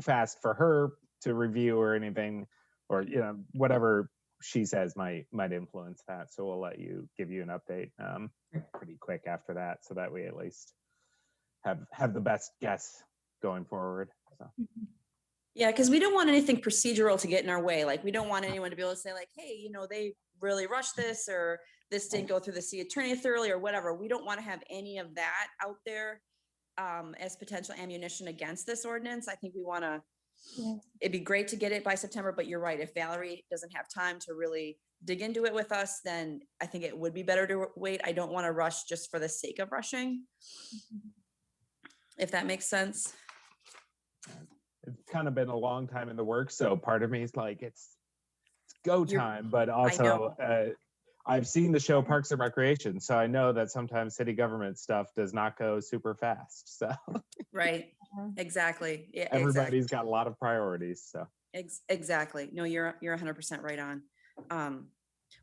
fast for her to review or anything, or whatever she says might influence that. So we'll give you an update pretty quick after that, so that we at least have the best guess going forward. So. Yeah, because we don't want anything procedural to get in our way. Like, we don't want anyone to be able to say like, hey, they really rushed this, or this didn't go through the city attorney thoroughly, or whatever. We don't want to have any of that out there as potential ammunition against this ordinance. I think we want to, it'd be great to get it by September, but you're right. If Valerie doesn't have time to really dig into it with us, then I think it would be better to wait. I don't want to rush just for the sake of rushing, if that makes sense. It's kind of been a long time in the works, so part of me is like, it's go You're- time, but also I've seen the show Parks and Recreation, so I know that sometimes city government stuff does not go super fast. So Right. Exactly. Yeah. everybody's got a lot of priorities. So Exactly. No, you're 100% right on.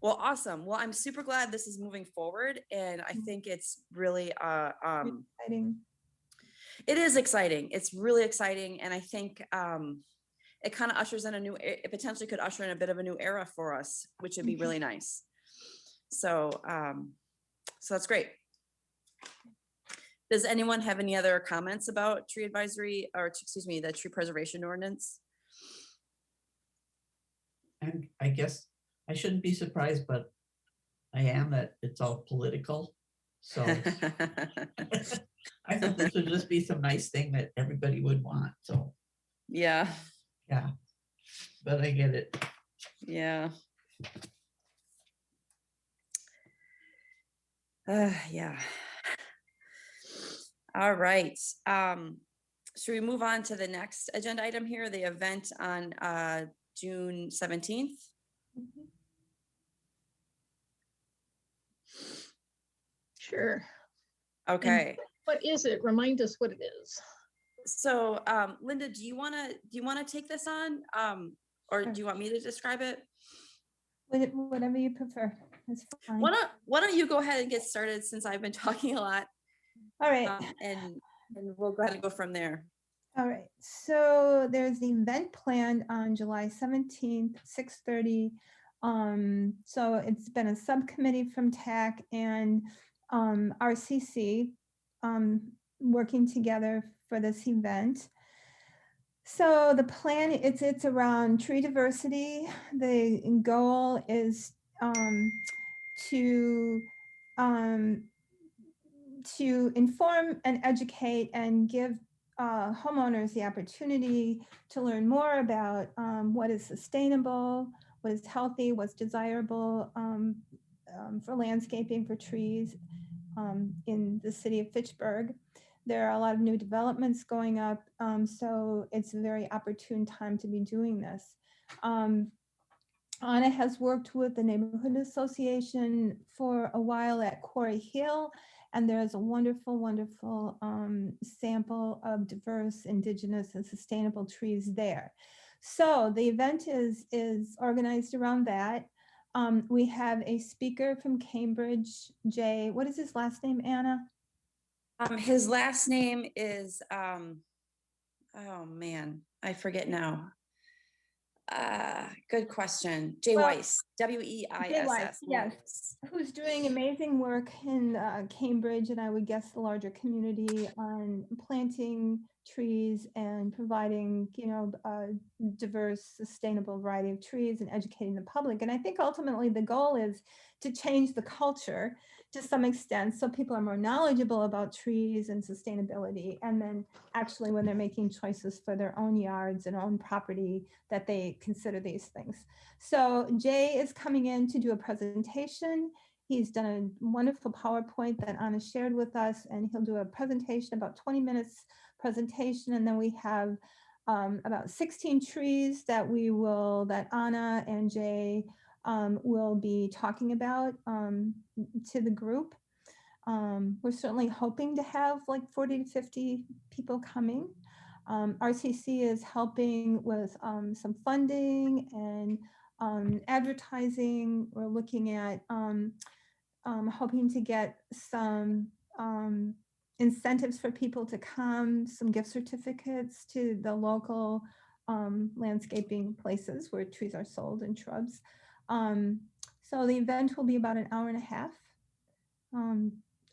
Well, awesome. Well, I'm super glad this is moving forward, and I think it's really Exciting. it is exciting. It's really exciting, and I think it kind of ushers in it potentially could usher in a bit of a new era for us, which would be really nice. So so that's great. Does anyone have any other comments about tree advisory, or excuse me, the tree preservation ordinance? And I guess I shouldn't be surprised, but I am, that it's all political. So I thought this would just be some nice thing that everybody would want. So Yeah. yeah, but I get it. Yeah. Yeah. All right. Should we move on to the next agenda item here, the event on June 17th? Sure. Okay. What is it? Remind us what it is. So Linda, do you want to take this on? Or do you want me to describe it? Whatever you prefer. That's fine. Why don't you go ahead and get started, since I've been talking a lot, All right. and we'll go ahead and go from there. All right. So there's the event planned on July 17th, 6:30. So it's been a subcommittee from TAC and RCC working together for this event. So the plan, it's around tree diversity. The goal is to inform and educate and give homeowners the opportunity to learn more about what is sustainable, what is healthy, what's desirable for landscaping, for trees in the city of Fitchburg. There are a lot of new developments going up, so it's a very opportune time to be doing this. Anna has worked with the Neighborhood Association for a while at Quarry Hill, and there's a wonderful, wonderful sample of diverse, indigenous, and sustainable trees there. So the event is organized around that. We have a speaker from Cambridge, Jay. What is his last name, Anna? His last name is, oh man, I forget now. Good question. Jay Well, Weiss, W-E-I-S-S. Yes, who's doing amazing work in Cambridge, and I would guess the larger community, on planting trees and providing, a diverse, sustainable variety of trees and educating the public. And I think ultimately the goal is to change the culture to some extent, so people are more knowledgeable about trees and sustainability. And then actually when they're making choices for their own yards and own property, that they consider these things. So Jay is coming in to do a presentation. He's done a wonderful PowerPoint that Anna shared with us, and he'll do a presentation, about 20 minutes presentation. And then we have about 16 trees that Anna and Jay will be talking about to the group. We're certainly hoping to have like 40 to 50 people coming. RCC is helping with some funding and advertising. We're looking at hoping to get some incentives for people to come, some gift certificates to the local landscaping places where trees are sold and shrubs. So the event will be about an hour and a half.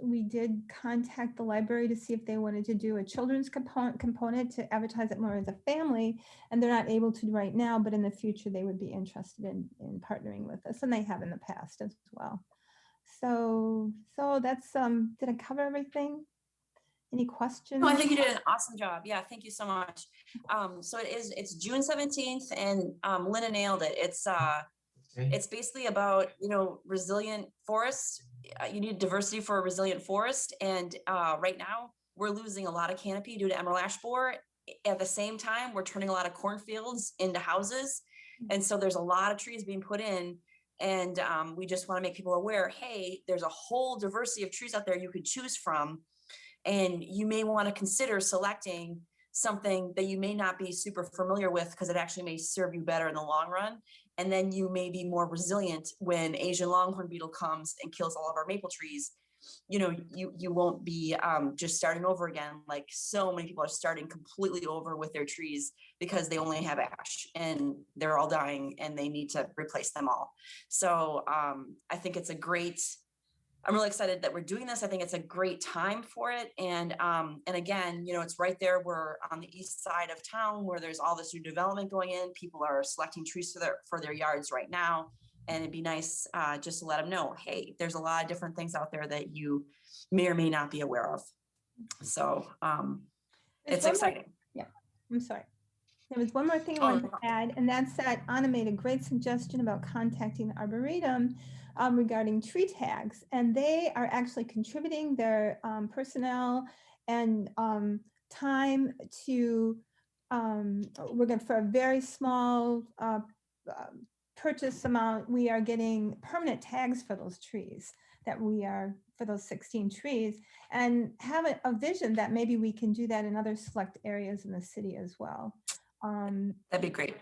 We did contact the library to see if they wanted to do a children's component to advertise it more as a family, and they're not able to right now, but in the future they would be interested in partnering with us, and they have in the past as well. So that's, did I cover everything? Any questions? No, I think you did an awesome job. Yeah, thank you so much. So it's June 17th, and Linda nailed it. It's basically about, resilient forests. You need diversity for a resilient forest. And right now we're losing a lot of canopy due to emerald ash borer. At the same time, we're turning a lot of cornfields into houses. And so there's a lot of trees being put in. And we just want to make people aware, hey, there's a whole diversity of trees out there you could choose from. And you may want to consider selecting something that you may not be super familiar with, because it actually may serve you better in the long run. And then you may be more resilient when Asian longhorn beetle comes and kills all of our maple trees. You won't be just starting over again. Like so many people are starting completely over with their trees because they only have ash and they're all dying and they need to replace them all. So I think it's I'm really excited that we're doing this. I think it's a great time for it. And again, it's right there. We're on the east side of town where there's all this new development going in. People are selecting trees for their yards right now. And it'd be nice just to let them know, hey, there's a lot of different things out there that you may or may not be aware of. So it's exciting. Yeah, I'm sorry. There was one more thing I wanted to add, and that's that Anna made a great suggestion about contacting the Arboretum regarding tree tags, and they are actually contributing their personnel and time to, we're going for a very small purchase amount, we are getting permanent tags for those trees for those 16 trees, and have a vision that maybe we can do that in other select areas in the city as well. That'd be great.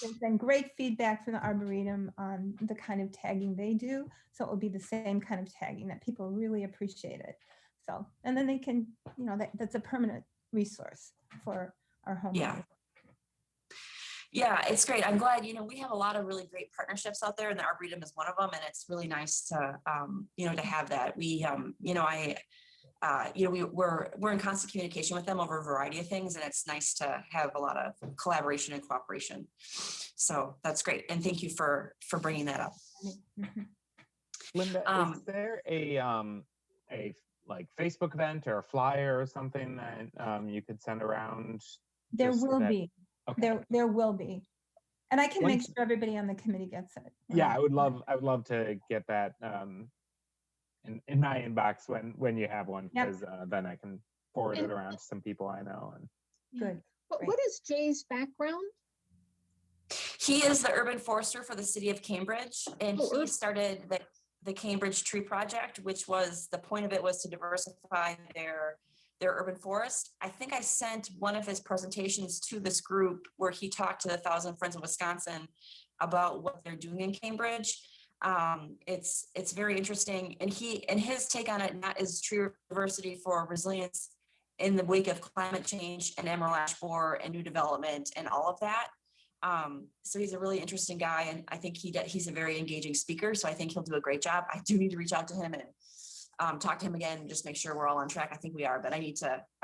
There's been great feedback from the Arboretum on the kind of tagging they do. So it will be the same kind of tagging that people really appreciate it. So, and then they can, that's a permanent resource for our homeowners. Yeah, it's great. I'm glad, we have a lot of really great partnerships out there, and the Arboretum is one of them. And it's really nice to, to have that. We're in constant communication with them over a variety of things, and it's nice to have a lot of collaboration and cooperation. So that's great, and thank you for bringing that up. Linda, is there a like Facebook event or a flyer or something that you could send around? There will be. Okay. There will be, and I can make sure everybody on the committee gets it. Yeah, I would love to get that in my inbox when you have one, because then I can forward it around to some people I know. And good. What is Jay's background? He is the urban forester for the city of Cambridge, and Oh, he started the Cambridge Tree Project, which was, the point of it was to diversify their urban forest. I think I sent one of his presentations to this group where he talked to the Thousand Friends of Wisconsin about what they're doing in Cambridge. It's very interesting, and his take on it is tree diversity for resilience in the wake of climate change and emerald ash borer and new development and all of that. So he's a really interesting guy, and I think he's a very engaging speaker. So I think he'll do a great job. I do need to reach out to him and talk to him again, and just make sure we're all on track. I think we are, but I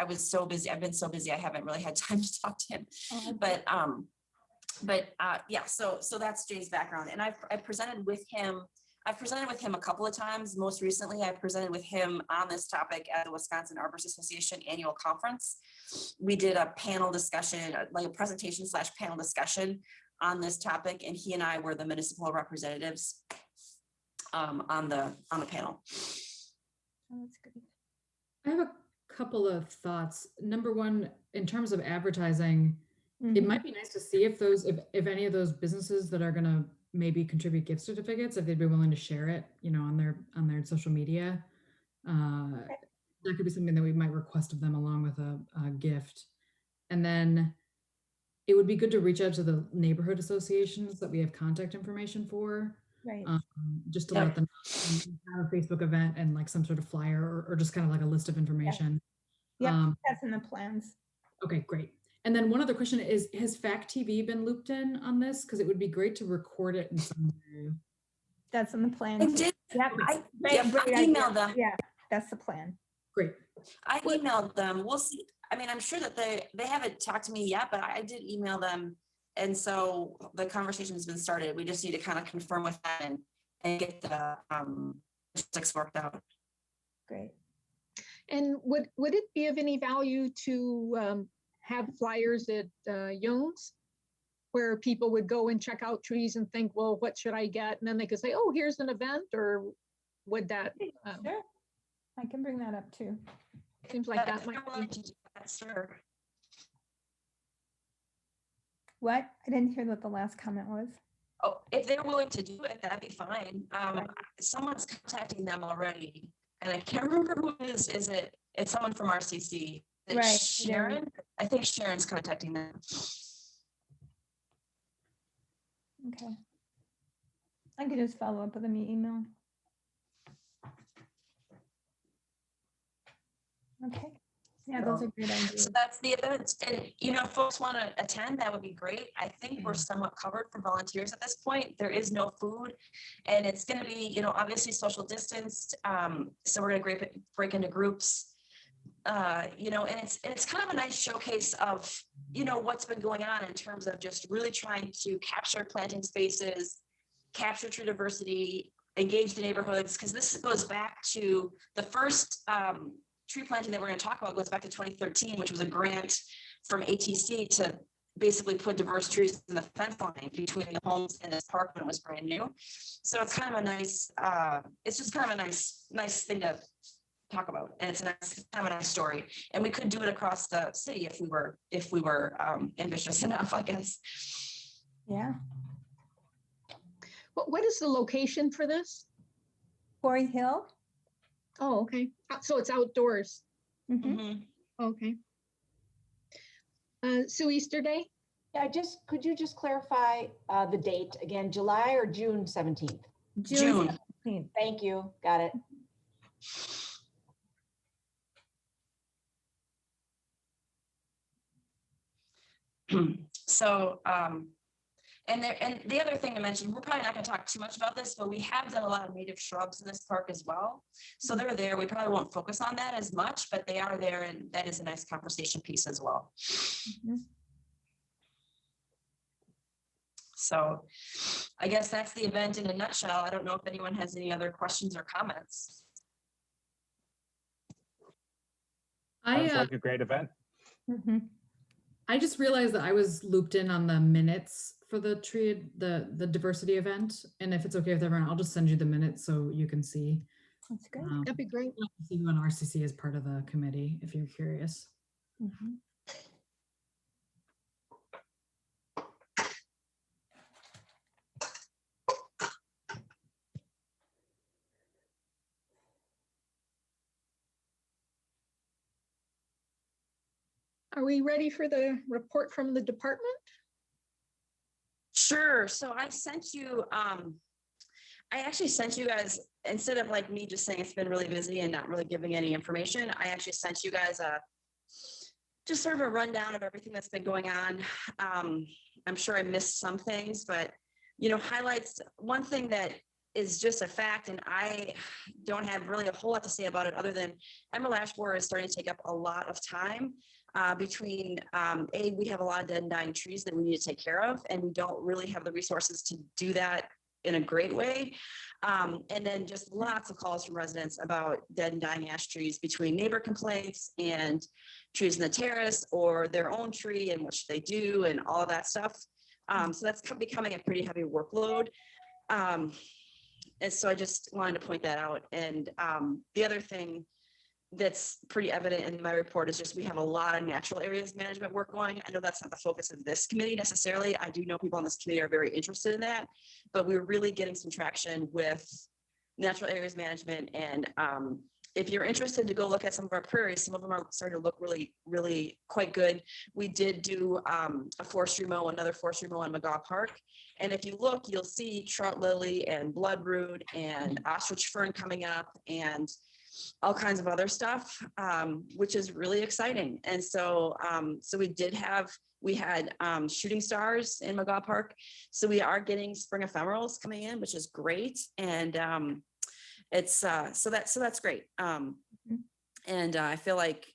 was so busy. I've been so busy. I haven't really had time to talk to him, yeah, so that's Jay's background. And I've presented with him a couple of times. Most recently, I presented with him on this topic at the Wisconsin Arborist Association annual conference. We did a panel discussion, like a presentation / panel discussion on this topic, and he and I were the municipal representatives on the panel. Oh, that's good. I have a couple of thoughts. Number one, in terms of advertising, it might be nice to see if any of those businesses that are going to maybe contribute gift certificates, if they'd be willing to share it, on their social media. That could be something that we might request of them along with a gift. And then it would be good to reach out to the neighborhood associations that we have contact information for. Right. Just to let them have a Facebook event and like some sort of flyer or just kind of like a list of information. Yeah, that's in the plans. Okay, great. And then one other question is, has Fact TV been looped in on this? Because it would be great to record it in some way. That's in the plan. I too. did. Yep. I Great idea. emailed them. Yeah, that's the plan. Great. I emailed them. We'll see. I mean, I'm sure that they haven't talked to me yet, but I did email them. And so the conversation has been started. We just need to kind of confirm with them and get the logistics worked out. Great. And would it be of any value to have flyers at Jung's where people would go and check out trees and think, well, what should I get? And then they could say, oh, here's an event, or would that? Sure. I can bring that up too. Seems like that might be. Sure. What? I didn't hear what the last comment was. Oh, if they're willing to do it, that'd be fine. Someone's contacting them already, and I can't remember who it is. It's someone from RCC. Is it Right. Sharon? I think Sharon's contacting them. Okay. I could just follow up with an email. Okay. Yeah, those are great ideas. So that's the event. And, if folks want to attend, that would be great. I think we're somewhat covered for volunteers at this point. There is no food, and it's going to be, obviously social distanced. So we're going to break into groups, and it's kind of a nice showcase of, what's been going on in terms of just really trying to capture planting spaces, capture tree diversity, engage the neighborhoods, because this goes back to the first tree planting that we're going to talk about goes back to 2013, which was a grant from ATC to basically put diverse trees in the fence line between the homes and this park when it was brand new. So it's kind of a nice, it's just kind of a nice thing to talk about, and it's kind of a nice story. And we could do it across the city if we were ambitious enough, I guess. Yeah. What is the location for this? Quarry Hill. Oh, okay. So it's outdoors. Mm-hmm. Okay. Sue Easterday? Yeah, could you just clarify the date again, July or June 17th? June. 17th. Thank you, got it. So, and the other thing to mention, we're probably not going to talk too much about this, but we have done a lot of native shrubs in this park as well. So they're there. We probably won't focus on that as much, but they are there, and that is a nice conversation piece as well. Mm-hmm. So I guess that's the event in a nutshell. I don't know if anyone has any other questions or comments. Sounds like a great event. Mm-hmm. I just realized that I was looped in on the minutes for the diversity event. And if it's okay with everyone, I'll just send you the minutes so you can see. That's good. That'd be great. See who on RCC is part of the committee, if you're curious. Mm-hmm. Are we ready for the report from the department? Sure. So I sent you, I actually sent you guys, instead of like me just saying it's been really busy and not really giving any information, I actually sent you guys just sort of a rundown of everything that's been going on. I'm sure I missed some things, but, you know, highlights one thing that is just a fact, and I don't have really a whole lot to say about it other than emerald ash borer is starting to take up a lot of time. Between we have a lot of dead and dying trees that we need to take care of, and we don't really have the resources to do that in a great way. And then just lots of calls from residents about dead and dying ash trees, between neighbor complaints and trees in the terrace or their own tree and what should they do and all of that stuff. So that's becoming a pretty heavy workload. And so I just wanted to point that out. And the other thing that's pretty evident in my report is just we have a lot of natural areas management work going. I know that's not the focus of this committee necessarily. I do know people on this committee are very interested in that, but we're really getting some traction with natural areas management. And if you're interested to go look at some of our prairies, some of them are starting to look really, really quite good. We did do a forestry mow, another forestry mow on McGaw Park. And if you look, you'll see trout lily and bloodroot and ostrich fern coming up and all kinds of other stuff, which is really exciting. And so, we had shooting stars in McGaw Park. So we are getting spring ephemerals coming in, which is great. And it's so that's great. And I feel like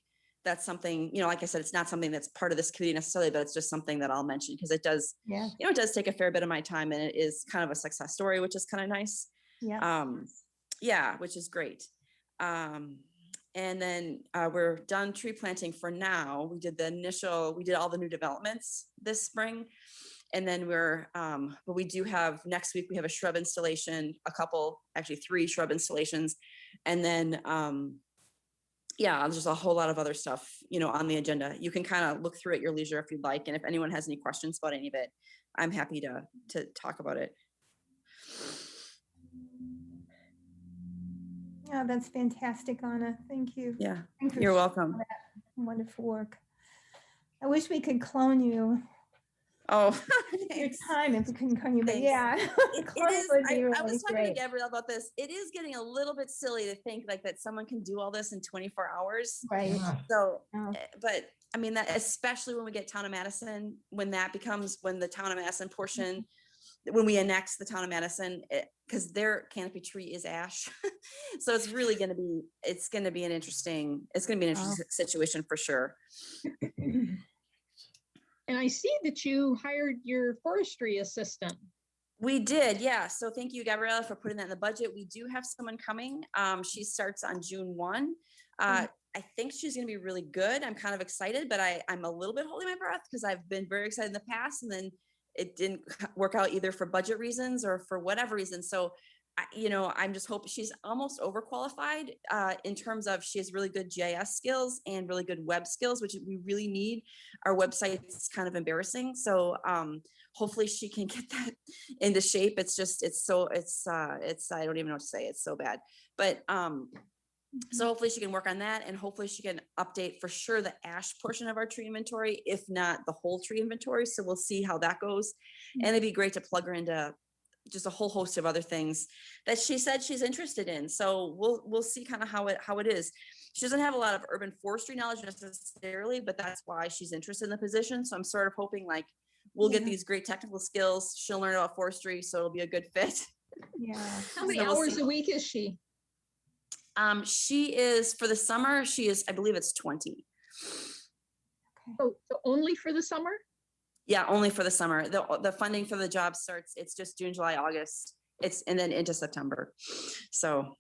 that's something, you know, like I said, it's not something that's part of this committee necessarily, but it's just something that I'll mention because it does, Yeah. you know, it does take a fair bit of my time, and it is kind of a success story, which is kind of nice. Yeah. Yeah, which is great. And then we're done tree planting for now. We did all the new developments this spring. And then but we do have, next week, we have a shrub installation, actually 3 shrub installations. And then, there's a whole lot of other stuff, you know, on the agenda. You can kind of look through at your leisure if you'd like. And if anyone has any questions about any of it, I'm happy to talk about it. Oh, that's fantastic, Anna. Thank you. Yeah, Thank you you're for welcome. that wonderful work. I wish we could clone you. Oh, Your thanks. time if we couldn't clone you, but Thanks. yeah, It clone is. would be I really was talking great. to Gabrielle about this. It is getting a little bit silly to think like that someone can do all this in 24 hours. Right. So, Oh. but I mean, that especially when we get Town of Madison, when the Town of Madison portion, when we annex the Town of Madison, because their canopy tree is ash. So it's really going to be an interesting situation for sure. And I see that you hired your forestry assistant. We did, yeah. So thank you, Gabriella, for putting that in the budget. We do have someone coming. She starts on June 1. I think she's going to be really good. I'm kind of excited, but I'm a little bit holding my breath because I've been very excited in the past, and then it didn't work out either for budget reasons or for whatever reason. So, I'm just hoping she's almost overqualified in terms of she has really good GIS skills and really good web skills, which we really need. Our website's kind of embarrassing. So hopefully she can get that into shape. I don't even know what to say. It's so bad. But so hopefully she can work on that, and hopefully she can update for sure the ash portion of our tree inventory, if not the whole tree inventory. So we'll see how that goes. And it'd be great to plug her into just a whole host of other things that she said she's interested in. So we'll see kind of how it is. She doesn't have a lot of urban forestry knowledge necessarily, but that's why she's interested in the position. So I'm sort of hoping like we'll get these great technical skills. She'll learn about forestry, so it'll be a good fit. Yeah. How many So we'll hours see. a week is she? She is, for the summer, I believe it's 20. So only for the summer? Yeah, only for the summer. The funding for the job starts, it's just June, July, August. And then into September. So.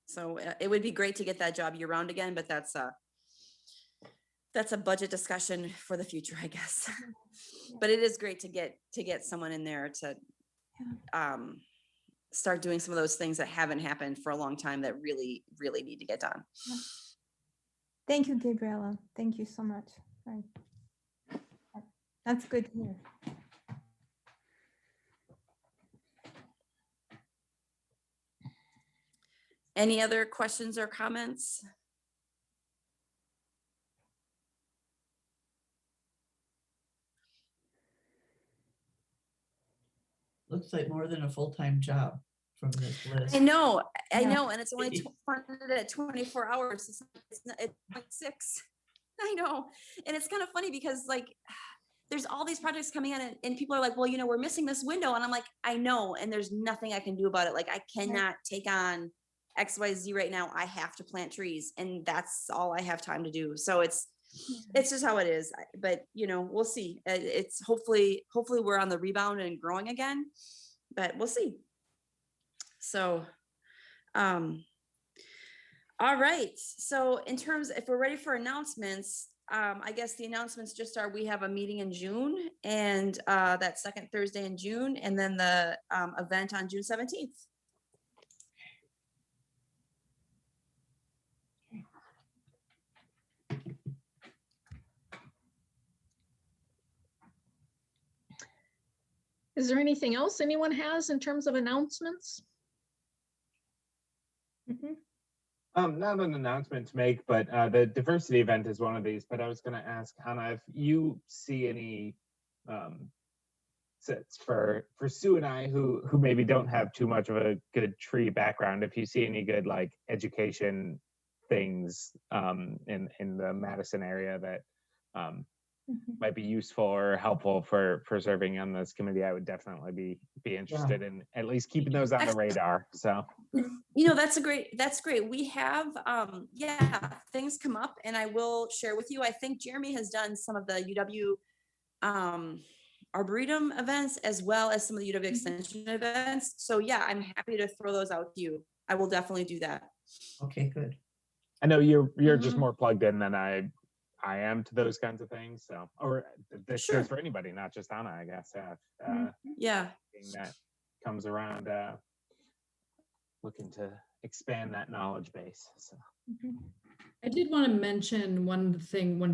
So it would be great to get that job year round again, but that's a budget discussion for the future, I guess. But it is great to get someone in there to start doing some of those things that haven't happened for a long time that really, really need to get done. Thank you, Gabriella. Thank you so much. Right. That's good to hear. Any other questions or comments? Looks like more than a full-time job from this list. I know, Yeah. and it's only funded at 24 hours. It's 0.6. I know. And it's kind of funny because like, there's all these projects coming in and people are like, well, you know, we're missing this window. And I'm like, I know. And there's nothing I can do about it. Like I cannot take on XYZ right now. I have to plant trees and that's all I have time to do. So it's just how it is. But you know, we'll see. It's hopefully we're on the rebound and growing again, but we'll see. So, all right. So in terms, if we're ready for announcements, I guess the announcements just are, we have a meeting in June and that second Thursday in June, and then the event on June 17th. Is there anything else anyone has in terms of announcements? Not an announcement to make, but the diversity event is one of these. But I was going to ask Hannah if you see any sets for Sue and I who maybe don't have too much of a good tree background. If you see any good like education things in the Madison area that might be useful or helpful for serving on this committee, I would definitely be interested in at least keeping those on the radar. So, you know, that's great. We have, things come up and I will share with you. I think Jeremy has done some of the UW Arboretum events as well as some of the UW Extension events. So yeah, I'm happy to throw those out to you. I will definitely do that. Okay, good. I know you're just more plugged in than I am to those kinds of things. So, or this Sure. goes for anybody, not just Anna, I guess. Yeah. That comes around, looking to expand that knowledge base. So, I did want to mention one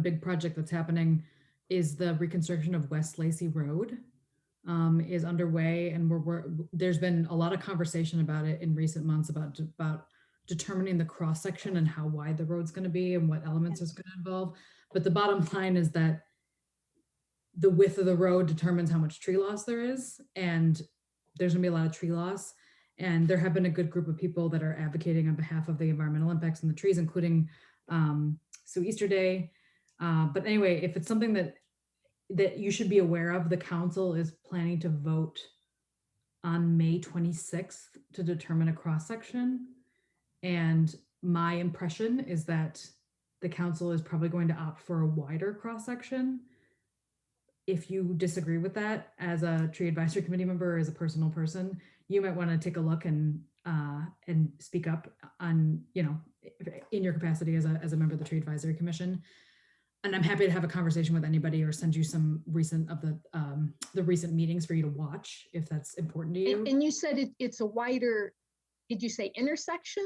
big project that's happening is the reconstruction of West Lacy Road is underway, and there's been a lot of conversation about it in recent months about determining the cross section and how wide the road's going to be and what elements it's going to involve. But the bottom line is that the width of the road determines how much tree loss there is, and there's going to be a lot of tree loss. And there have been a good group of people that are advocating on behalf of the environmental impacts on the trees, including Sue Easterday. But anyway, if it's something that you should be aware of, the council is planning to vote on May 26th to determine a cross section. And my impression is that the council is probably going to opt for a wider cross section. If you disagree with that as a tree advisory committee member or as a personal person, you might want to take a look and speak up on, you know, in your capacity as a member of the Tree Advisory Commission. And I'm happy to have a conversation with anybody or send you some recent of the recent meetings for you to watch if that's important to you. And you said it's a wider, did you say intersection?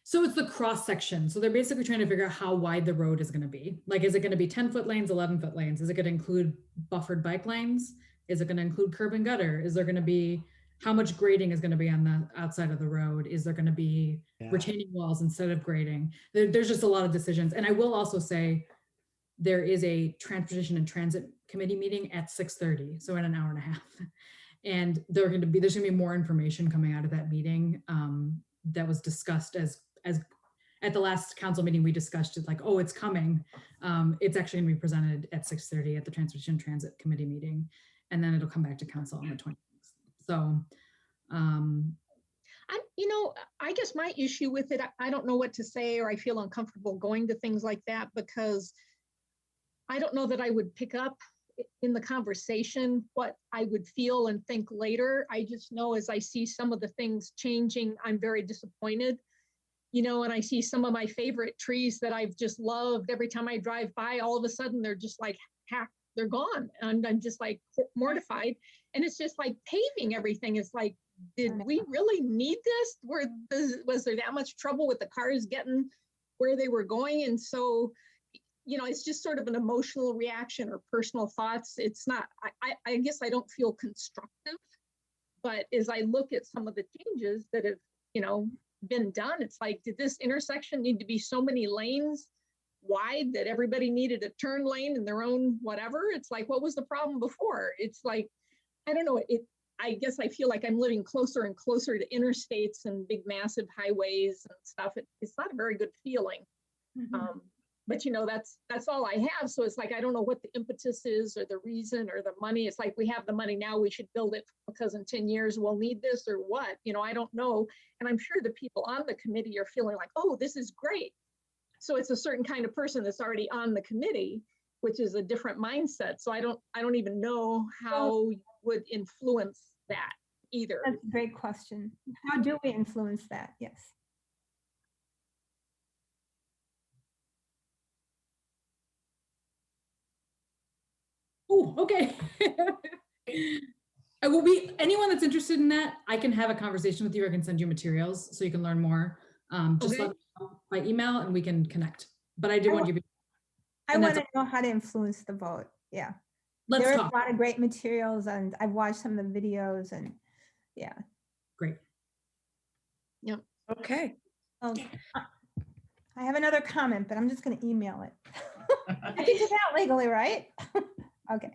So it's the cross section. So they're basically trying to figure out how wide the road is going to be. Like, is it going to be 10-foot lanes, 11-foot lanes? Is it going to include buffered bike lanes? Is it going to include curb and gutter? Is there going to be, how much grading is going to be on the outside of the road? Is there going to be retaining walls instead of grading? There's just a lot of decisions. And I will also say there is a Transportation and Transit Committee meeting at 6:30, so in an hour and a half. And there's going to be more information coming out of that meeting that was discussed as at the last council meeting. We discussed it like, oh, it's coming. It's actually going to be presented at 6:30 at the Transportation and Transit Committee meeting, and then it'll come back to council on the 26th. So, I guess my issue with it, I don't know what to say, or I feel uncomfortable going to things like that because I don't know that I would pick up in the conversation what I would feel and think later. I just know as I see some of the things changing, I'm very disappointed. You know, and I see some of my favorite trees that I've just loved. Every time I drive by, all of a sudden they're just like they're gone. And I'm just like mortified. And it's just like paving everything. It's like, did we really need this? Was there that much trouble with the cars getting where they were going? And so, you know, it's just sort of an emotional reaction or personal thoughts. It's not, I guess I don't feel constructive, but as I look at some of the changes that have, you know, been done. It's like, did this intersection need to be so many lanes wide that everybody needed a turn lane in their own whatever? It's like, what was the problem before? It's like, I don't know, I guess I feel like I'm living closer and closer to interstates and big massive highways and stuff. It's not a very good feeling. Mhm. But that's all I have. So it's like, I don't know what the impetus is or the reason or the money. It's like, we have the money now, we should build it because in 10 years we'll need this or what, I don't know. And I'm sure the people on the committee are feeling like, oh, this is great. So it's a certain kind of person that's already on the committee, which is a different mindset. So I don't even know how you would influence that either. That's a great question. How do we influence that? Yes. Oh, okay. I will be, anyone that's interested in that, I can have a conversation with you. I can send you materials so you can learn more. Just Okay. let me know by email and we can connect. But I do want you to, I And want that's- to know how to influence the vote. Yeah. let's There are talk. a lot of great materials and I've watched some of the videos and yeah. Great. Okay. Oh, I have another comment, but I'm just going to email it. I can do that legally, right? Okay.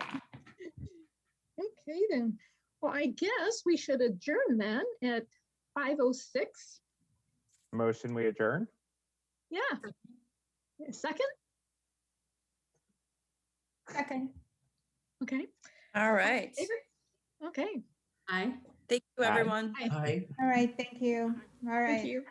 Okay, then. Well, I guess we should adjourn then at 5:06. Motion, we adjourn? Yeah. A second? Second. Okay. All right. Okay. Aye. Thank you, Aye. everyone. Hi. I All right. Thank you. All right. Thank you.